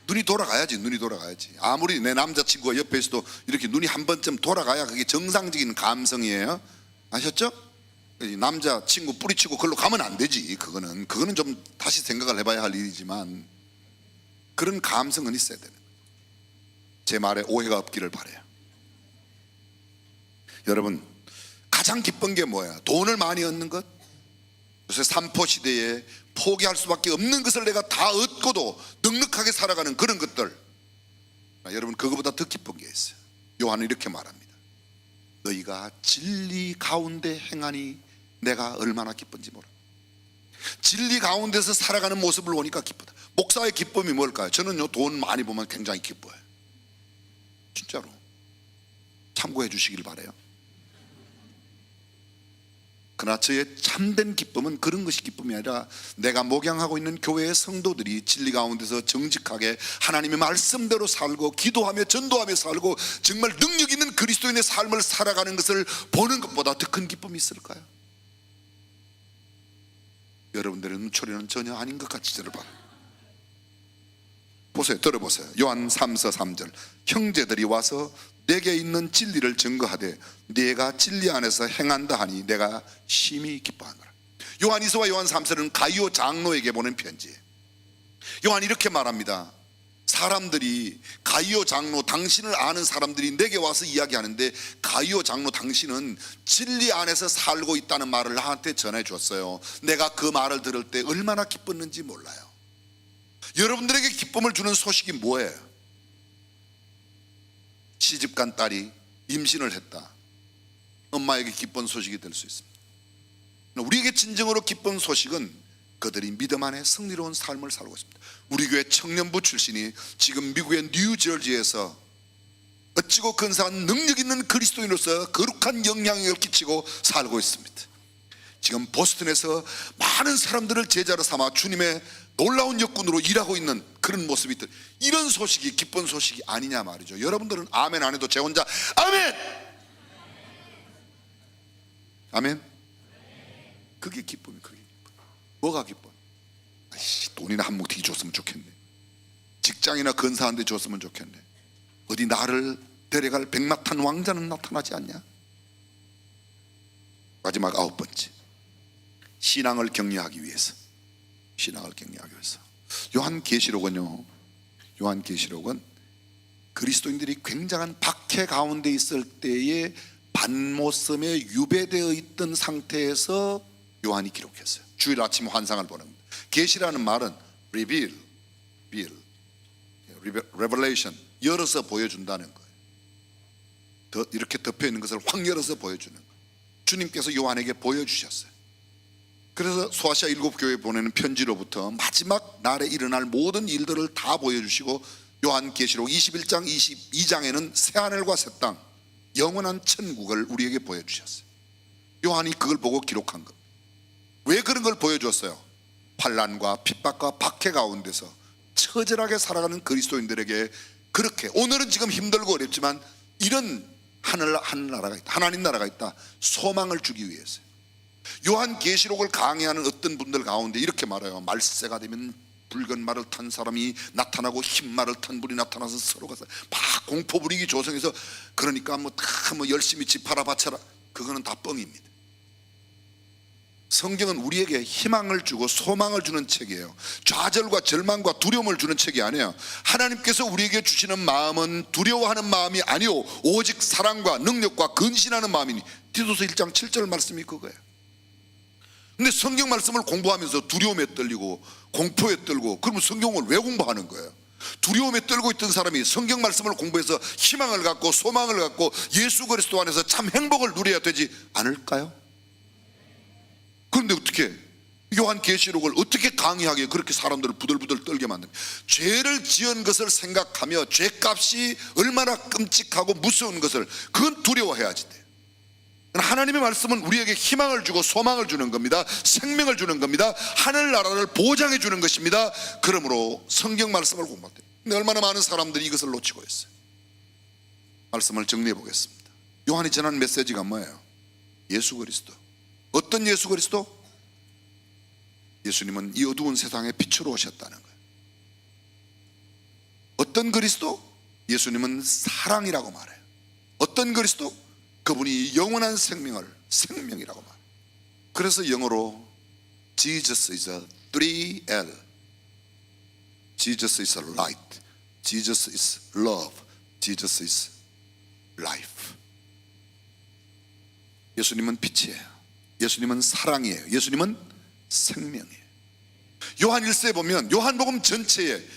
눈이 돌아가야지. 아무리 내 남자친구가 옆에 있어도 이렇게 눈이 한 번쯤 돌아가야 그게 정상적인 감성이에요. 아셨죠? 남자친구 뿌리치고 그걸로 가면 안 되지. 그거는 좀 다시 생각을 해봐야 할 일이지만 그런 감성은 있어야 되는 거예요. 제 말에 오해가 없기를 바라요. 여러분, 가장 기쁜 게 뭐야? 돈을 많이 얻는 것? 요새 삼포 시대에 포기할 수밖에 없는 것을 내가 다 얻고도 넉넉하게 살아가는 그런 것들, 여러분 그거보다 더 기쁜 게 있어요. 요한은 이렇게 말합니다. 너희가 진리 가운데 행하니 내가 얼마나 기쁜지 몰라. 진리 가운데서 살아가는 모습을 보니까 기쁘다. 목사의 기쁨이 뭘까요? 저는요, 돈 많이 보면 굉장히 기뻐요. 진짜로 참고해 주시길 바라요. 그러나 저의 참된 기쁨은 그런 것이 기쁨이 아니라 내가 목양하고 있는 교회의 성도들이 진리 가운데서 정직하게 하나님의 말씀대로 살고 기도하며 전도하며 살고 정말 능력 있는 그리스도인의 삶을 살아가는 것을 보는 것보다 더 큰 기쁨이 있을까요? 여러분들의 눈초리는 전혀 아닌 것 같이 저를 봐요. 보세요, 들어보세요. 요한 3서 3절, 형제들이 와서 내게 있는 진리를 증거하되 내가 진리 안에서 행한다 하니 내가 심히 기뻐하노라. 요한 2서와 요한 3서는 가이오 장로에게 보낸 편지예요. 요한 이렇게 말합니다. 사람들이 가이오 장로, 당신을 아는 사람들이 내게 와서 이야기하는데 가이오 장로 당신은 진리 안에서 살고 있다는 말을 나한테 전해줬어요. 내가 그 말을 들을 때 얼마나 기뻤는지 몰라요. 여러분들에게 기쁨을 주는 소식이 뭐예요? 시집간 딸이 임신을 했다. 엄마에게 기쁜 소식이 될 수 있습니다. 우리에게 진정으로 기쁜 소식은 그들이 믿음 안에 승리로운 삶을 살고 있습니다. 우리 교회 청년부 출신이 지금 미국의 뉴저지에서 어찌고 근사한 능력 있는 그리스도인으로서 거룩한 영향력을 끼치고 살고 있습니다. 지금 보스턴에서 많은 사람들을 제자로 삼아 주님의 놀라운 역군으로 일하고 있는 그런 모습이 있다. 이런 소식이 기쁜 소식이 아니냐 말이죠. 여러분들은 아멘 안 해도 제 혼자 아멘! 아멘? 그게 기쁨이. 그게 기쁨. 뭐가 기쁨? 돈이나 한 몫이 줬으면 좋겠네. 직장이나 근사한 데 줬으면 좋겠네. 어디 나를 데려갈 백마탄 왕자는 나타나지 않냐? 마지막 9번째, 신앙을 격려하기 위해서. 요한계시록은 그리스도인들이 굉장한 박해 가운데 있을 때에 반모섬에 유배되어 있던 상태에서 요한이 기록했어요. 주일 아침 환상을 보는 겁니다. 계시라는 말은 reveal, revelation, 열어서 보여준다는 거예요. 이렇게 덮여 있는 것을 확 열어서 보여주는 거예요. 주님께서 요한에게 보여주셨어요. 그래서 소아시아 7교회에 보내는 편지로부터 마지막 날에 일어날 모든 일들을 다 보여주시고 요한계시록 21장 22장에는 새하늘과 새 땅, 영원한 천국을 우리에게 보여주셨어요. 요한이 그걸 보고 기록한 것. 왜 그런 걸 보여줬어요? 환난과 핍박과 박해 가운데서 처절하게 살아가는 그리스도인들에게 그렇게, 오늘은 지금 힘들고 어렵지만 이런 하나라가 있다, 하나님 나라가 있다, 소망을 주기 위해서요. 요한계시록을 강의하는 어떤 분들 가운데 이렇게 말해요. 말세가 되면 붉은 말을 탄 사람이 나타나고 흰 말을 탄 분이 나타나서 서로가 막 공포 분위기 조성해서, 그러니까 뭐 열심히 집 팔아 바쳐라, 그거는 다 뻥입니다. 성경은 우리에게 희망을 주고 소망을 주는 책이에요. 좌절과 절망과 두려움을 주는 책이 아니에요. 하나님께서 우리에게 주시는 마음은 두려워하는 마음이 아니오 오직 사랑과 능력과 근신하는 마음이니. 디도서 1장 7절 말씀이 그거예요. 근데 성경 말씀을 공부하면서 두려움에 떨리고 공포에 떨고, 그러면 성경을 왜 공부하는 거예요? 두려움에 떨고 있던 사람이 성경 말씀을 공부해서 희망을 갖고 소망을 갖고 예수 그리스도 안에서 참 행복을 누려야 되지 않을까요? 그런데 어떻게 요한계시록을 어떻게 강의하게 그렇게 사람들을 부들부들 떨게 만듭니까? 죄를 지은 것을 생각하며 죄값이 얼마나 끔찍하고 무서운 것을, 그건 두려워해야지 돼요. 하나님의 말씀은 우리에게 희망을 주고 소망을 주는 겁니다. 생명을 주는 겁니다. 하늘나라를 보장해 주는 것입니다. 그러므로 성경 말씀을 공부할 때, 근데 얼마나 많은 사람들이 이것을 놓치고 있어요. 말씀을 정리해 보겠습니다. 요한이 전한 메시지가 뭐예요? 예수 그리스도. 어떤 예수 그리스도? 예수님은 이 어두운 세상에 빛으로 오셨다는 거예요. 어떤 그리스도? 예수님은 사랑이라고 말해요. 어떤 그리스도? 그분이 영원한 생명이라고 말해요. 그래서 영어로 Jesus is a 3L. Jesus is a light, Jesus is love, Jesus is life. 예수님은 빛이에요. 예수님은 사랑이에요. 예수님은 생명이에요. 요한 1서에 보면 요한복음 전체에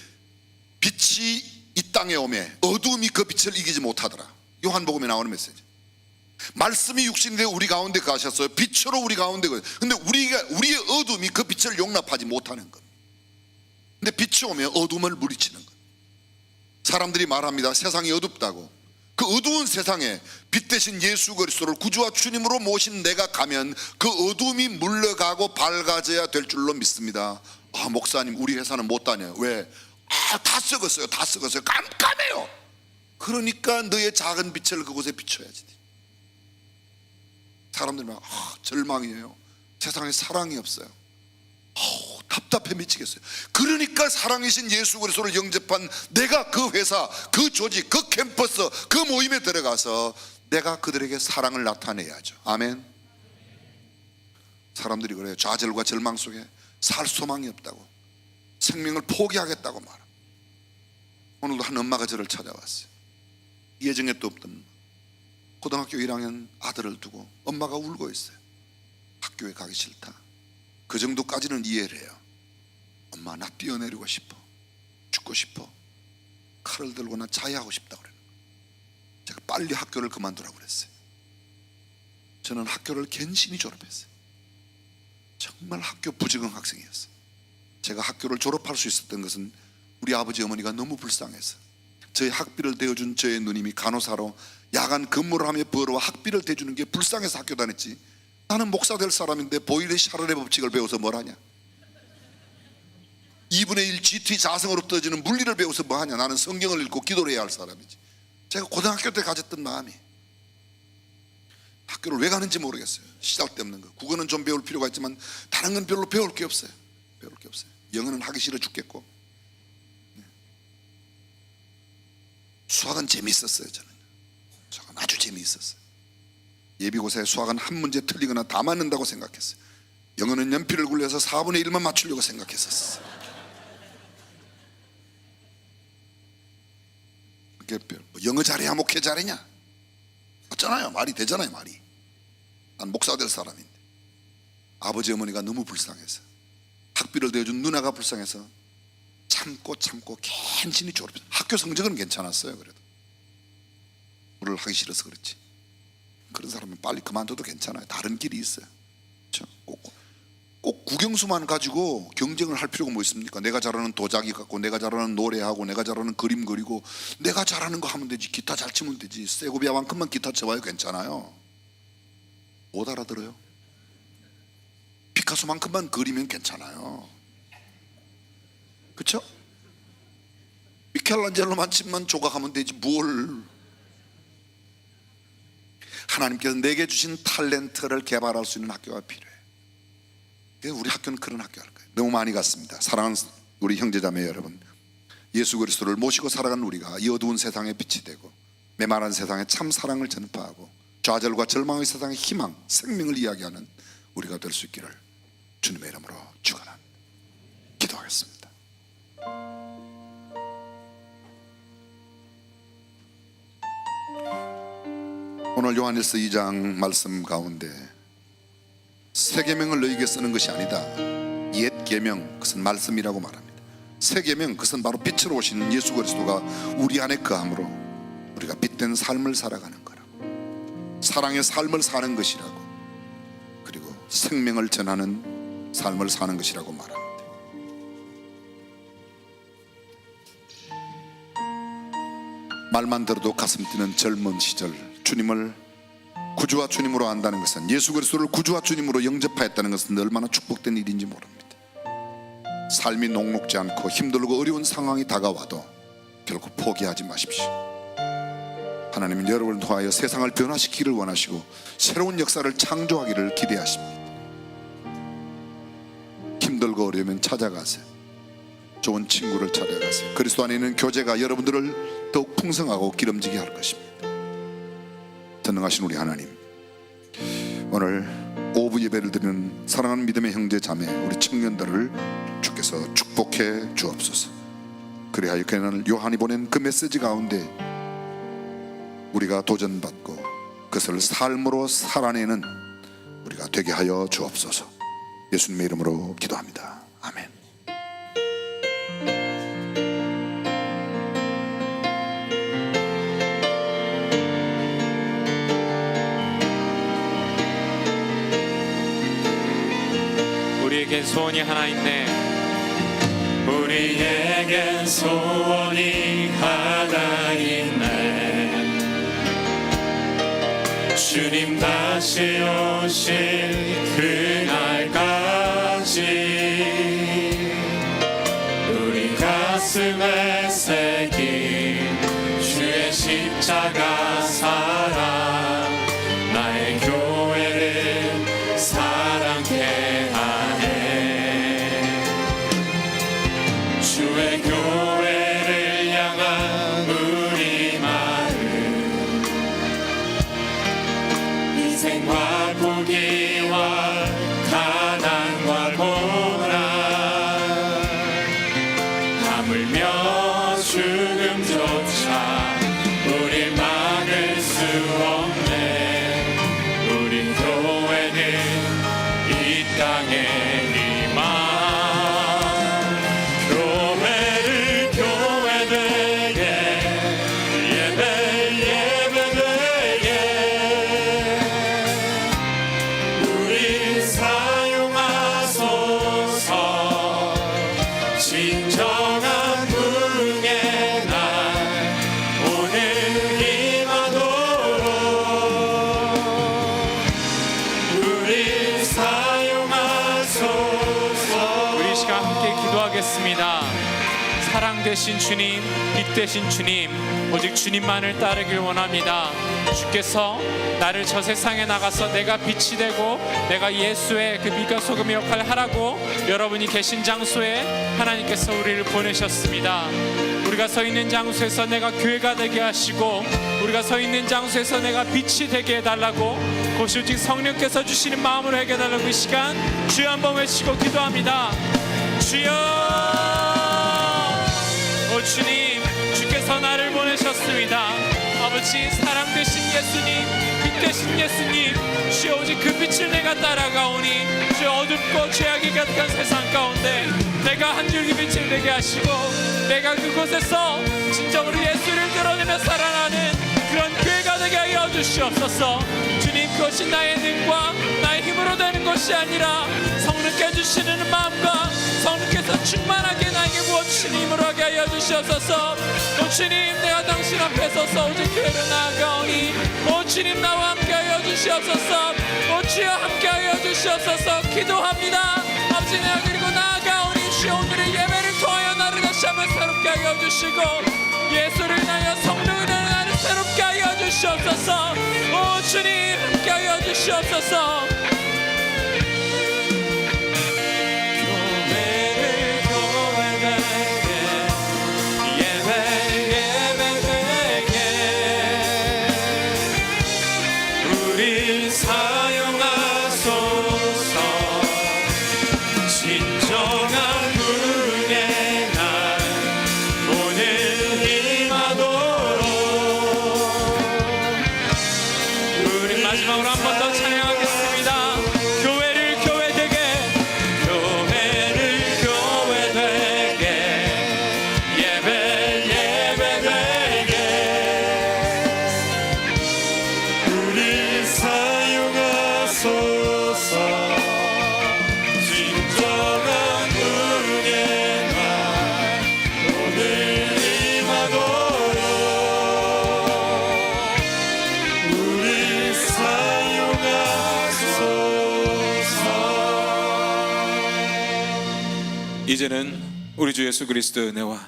빛이 이 땅에 오매 어두움이 그 빛을 이기지 못하더라. 요한복음에 나오는 메시지. 말씀이 육신되어 우리 가운데 가셨어요. 빛으로 우리 가운데. 근데 우리의 어둠이 그 빛을 용납하지 못하는 겁니다. 근데 빛이 오면 어둠을 물리치는 거예요. 사람들이 말합니다. 세상이 어둡다고. 그 어두운 세상에 빛 대신 예수 그리스도를 구주와 주님으로 모신 내가 가면 그 어둠이 물러가고 밝아져야 될 줄로 믿습니다. 아, 목사님 우리 회사는 못 다녀요. 왜? 다 썩었어요. 다 썩었어요. 깜깜해요. 그러니까 너의 작은 빛을 그곳에 비춰야지. 사람들이 막 절망이에요. 세상에 사랑이 없어요. 답답해 미치겠어요. 그러니까 사랑이신 예수 그리스도를 영접한 내가 그 회사, 그 조직, 그 캠퍼스, 그 모임에 들어가서 내가 그들에게 사랑을 나타내야죠. 아멘. 사람들이 그래요. 좌절과 절망 속에 살 소망이 없다고, 생명을 포기하겠다고 말합니다. 오늘도 한 엄마가 저를 찾아왔어요. 예정에 또 없던 고등학교 1학년 아들을 두고 엄마가 울고 있어요. 학교에 가기 싫다. 그 정도까지는 이해를 해요. 엄마 나 뛰어내리고 싶어. 죽고 싶어. 칼을 들고 나 자해하고 싶다고 그래요. 제가 빨리 학교를 그만두라고 그랬어요. 저는 학교를 괜시히 졸업했어요. 정말 학교 부적응 학생이었어요. 제가 학교를 졸업할 수 있었던 것은 우리 아버지 어머니가 너무 불쌍해서 저희 학비를 대어준 저의 누님이 간호사로 야간 근무를 하며 벌어와 학비를 대주는 게 불쌍해서 학교 다녔지, 나는 목사 될 사람인데 보일의 샤를의 법칙을 배워서 뭘 하냐, 2분의 1 GT 자성으로 떨어지는 물리를 배워서 뭐 하냐. 나는 성경을 읽고 기도를 해야 할 사람이지. 제가 고등학교 때 가졌던 마음이, 학교를 왜 가는지 모르겠어요. 시작되없는 거. 국어는 좀 배울 필요가 있지만 다른 건 별로 배울 게 없어요. 배울 게 없어요. 영어는 하기 싫어 죽겠고, 수학은 재미있었어요. 저는 수학은 아주 재미있었어요. 예비고사에 수학은 한 문제 틀리거나 다 맞는다고 생각했어요. 영어는 연필을 굴려서 4분의 1만 맞추려고 생각했었어요. 영어 잘해야 목회 잘하냐? 맞잖아요. 말이 되잖아요. 말이. 난 목사 될 사람인데 아버지 어머니가 너무 불쌍해서, 학비를 대준 누나가 불쌍해서 참고 괜시히 졸업했어요. 학교 성적은 괜찮았어요. 그래도 물을 하기 싫어서 그렇지. 그런 사람은 빨리 그만둬도 괜찮아요. 다른 길이 있어요. 그렇죠? 꼭 국영수만 가지고 경쟁을 할 필요가 뭐 있습니까? 내가 잘하는 도자기 갖고, 내가 잘하는 노래하고, 내가 잘하는 그림 그리고, 내가 잘하는 거 하면 되지. 기타 잘 치면 되지. 세고비아만큼만 기타 쳐봐요. 괜찮아요. 못 알아들어요. 피카소만큼만 그리면 괜찮아요. 그렇죠? 미켈란젤로만 치면 조각하면 되지 뭘. 하나님께서 내게 주신 탤런트를 개발할 수 있는 학교가 필요해요. 우리 학교는 그런 학교 할 거예요. 너무 많이 갔습니다. 사랑하는 우리 형제자매 여러분, 예수 그리스도를 모시고 살아가는 우리가 이 어두운 세상에 빛이 되고 메마른 세상에 참 사랑을 전파하고 좌절과 절망의 세상에 희망, 생명을 이야기하는 우리가 될 수 있기를 주님의 이름으로 축원합니다. 기도하겠습니다. 오늘 요한일서 2장 말씀 가운데 새 계명을 너희에게 쓰는 것이 아니다. 옛 계명, 그것은 말씀이라고 말합니다. 새 계명, 그것은 바로 빛으로 오신 예수 그리스도가 우리 안에 거함으로 우리가 빛된 삶을 살아가는 거라고, 사랑의 삶을 사는 것이라고, 그리고 생명을 전하는 삶을 사는 것이라고 말합니다. 말만 들어도 가슴 뛰는 젊은 시절 주님을 구주와 주님으로 안다는 것은, 예수 그리스도를 구주와 주님으로 영접하였다는 것은 얼마나 축복된 일인지 모릅니다. 삶이 녹록지 않고 힘들고 어려운 상황이 다가와도 결국 포기하지 마십시오. 하나님은 여러분을 통하여 세상을 변화시키기를 원하시고 새로운 역사를 창조하기를 기대하십니다. 힘들고 어려우면 찾아가세요. 좋은 친구를 찾아가세요. 그리스도 안에 있는 교제가 여러분들을 더욱 풍성하고 기름지게 할 것입니다. 전능하신 우리 하나님, 오늘 오후 예배를 드리는 사랑하는 믿음의 형제 자매 우리 청년들을 주께서 축복해 주옵소서. 그리하여 그날 요한이 보낸 그 메시지 가운데 우리가 도전받고 그것을 삶으로 살아내는 우리가 되게 하여 주옵소서. 예수님의 이름으로 기도합니다. 아멘. 우리에겐 소원이 하나 있네. 우리에겐 소원이 하나 있네. 주님 다시 오실 그날까지 우리 가슴에 새긴 주의 십자가 사랑, 나의 교회를 사랑케 하네. 주의 교회를 향한 우리 마음, 희생과 포기와 가난과 고난, 하물며 죽음조차 우릴 막을 수 없네. 우리 교회는 이 땅의 희망, 교회를 교회되게, 예배 예배되게 우리 사용하소서. 진정한 부흥의 날 오늘 임하도록 우리 사용하소서. 우리 시간 함께 기도하겠습니다. 사랑 되신 주님, 빛 되신 주님, 오직 주님만을 따르길 원합니다. 주께서 나를 저 세상에 나가서 내가 빛이 되고 내가 예수의 그 빛과 소금의 역할을 하라고 여러분이 계신 장소에 하나님께서 우리를 보내셨습니다. 우리가 서 있는 장소에서 내가 교회가 되게 하시고, 우리가 서 있는 장소에서 내가 빛이 되게 해달라고, 그것이 오직 성령께서 주시는 마음으로 해달라고 이 시간 주여 한번 외치고 기도합니다. 주여, 오 주님, 주께서 나를 보내셨습니다. 아버지, 사랑 되신 예수님, 빛 되신 예수님, 주여 오직 그 빛을 내가 따라가오니 주여 어둡고 죄악이 가득한 세상 가운데 내가 한 줄기 빛을 되게 하시고 내가 그곳에서 진정으로 예수를 드러내며 살아나는 그런 교회가 되게 하여 주시옵소서. 주님, 그것이 나의 능과 나의 힘으로 되는 것이 아니라 성령께 주시는 마음과 성령께서 충만하게 나에게 부어주시는 힘으로 하게 하여 주시옵소서. 오 주님, 내가 당신 앞에 서서 오직 교회로 나아가오니 오 주님, 나와 함께 하여 주시옵소서. 오 주여, 함께 하여 주시옵소서. 기도합니다. 아버지, 내가 그리고 나아가오니 주여, 오늘의 예배를 통하여 나를 다시 한번 새롭게 하여 주시고 예수를 인하여 성령을 인하여 나를 새롭게 하여 주시옵소서. 오 주님, 함께 하여 주시옵소서. 교회를 교회되게, 예배 예배되게 우리 사용하소서. 이제는 우리 주 예수 그리스도의 은혜와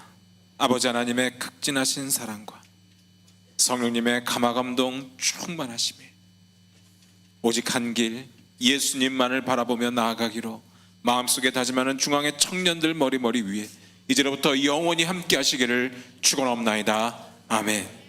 아버지 하나님의 극진하신 사랑과 성령님의 감화감동 충만하심이 오직 한 길 예수님만을 바라보며 나아가기로 마음속에 다짐하는 중앙의 청년들 머리 위에 이제로부터 영원히 함께 하시기를 축원하옵나이다. 아멘.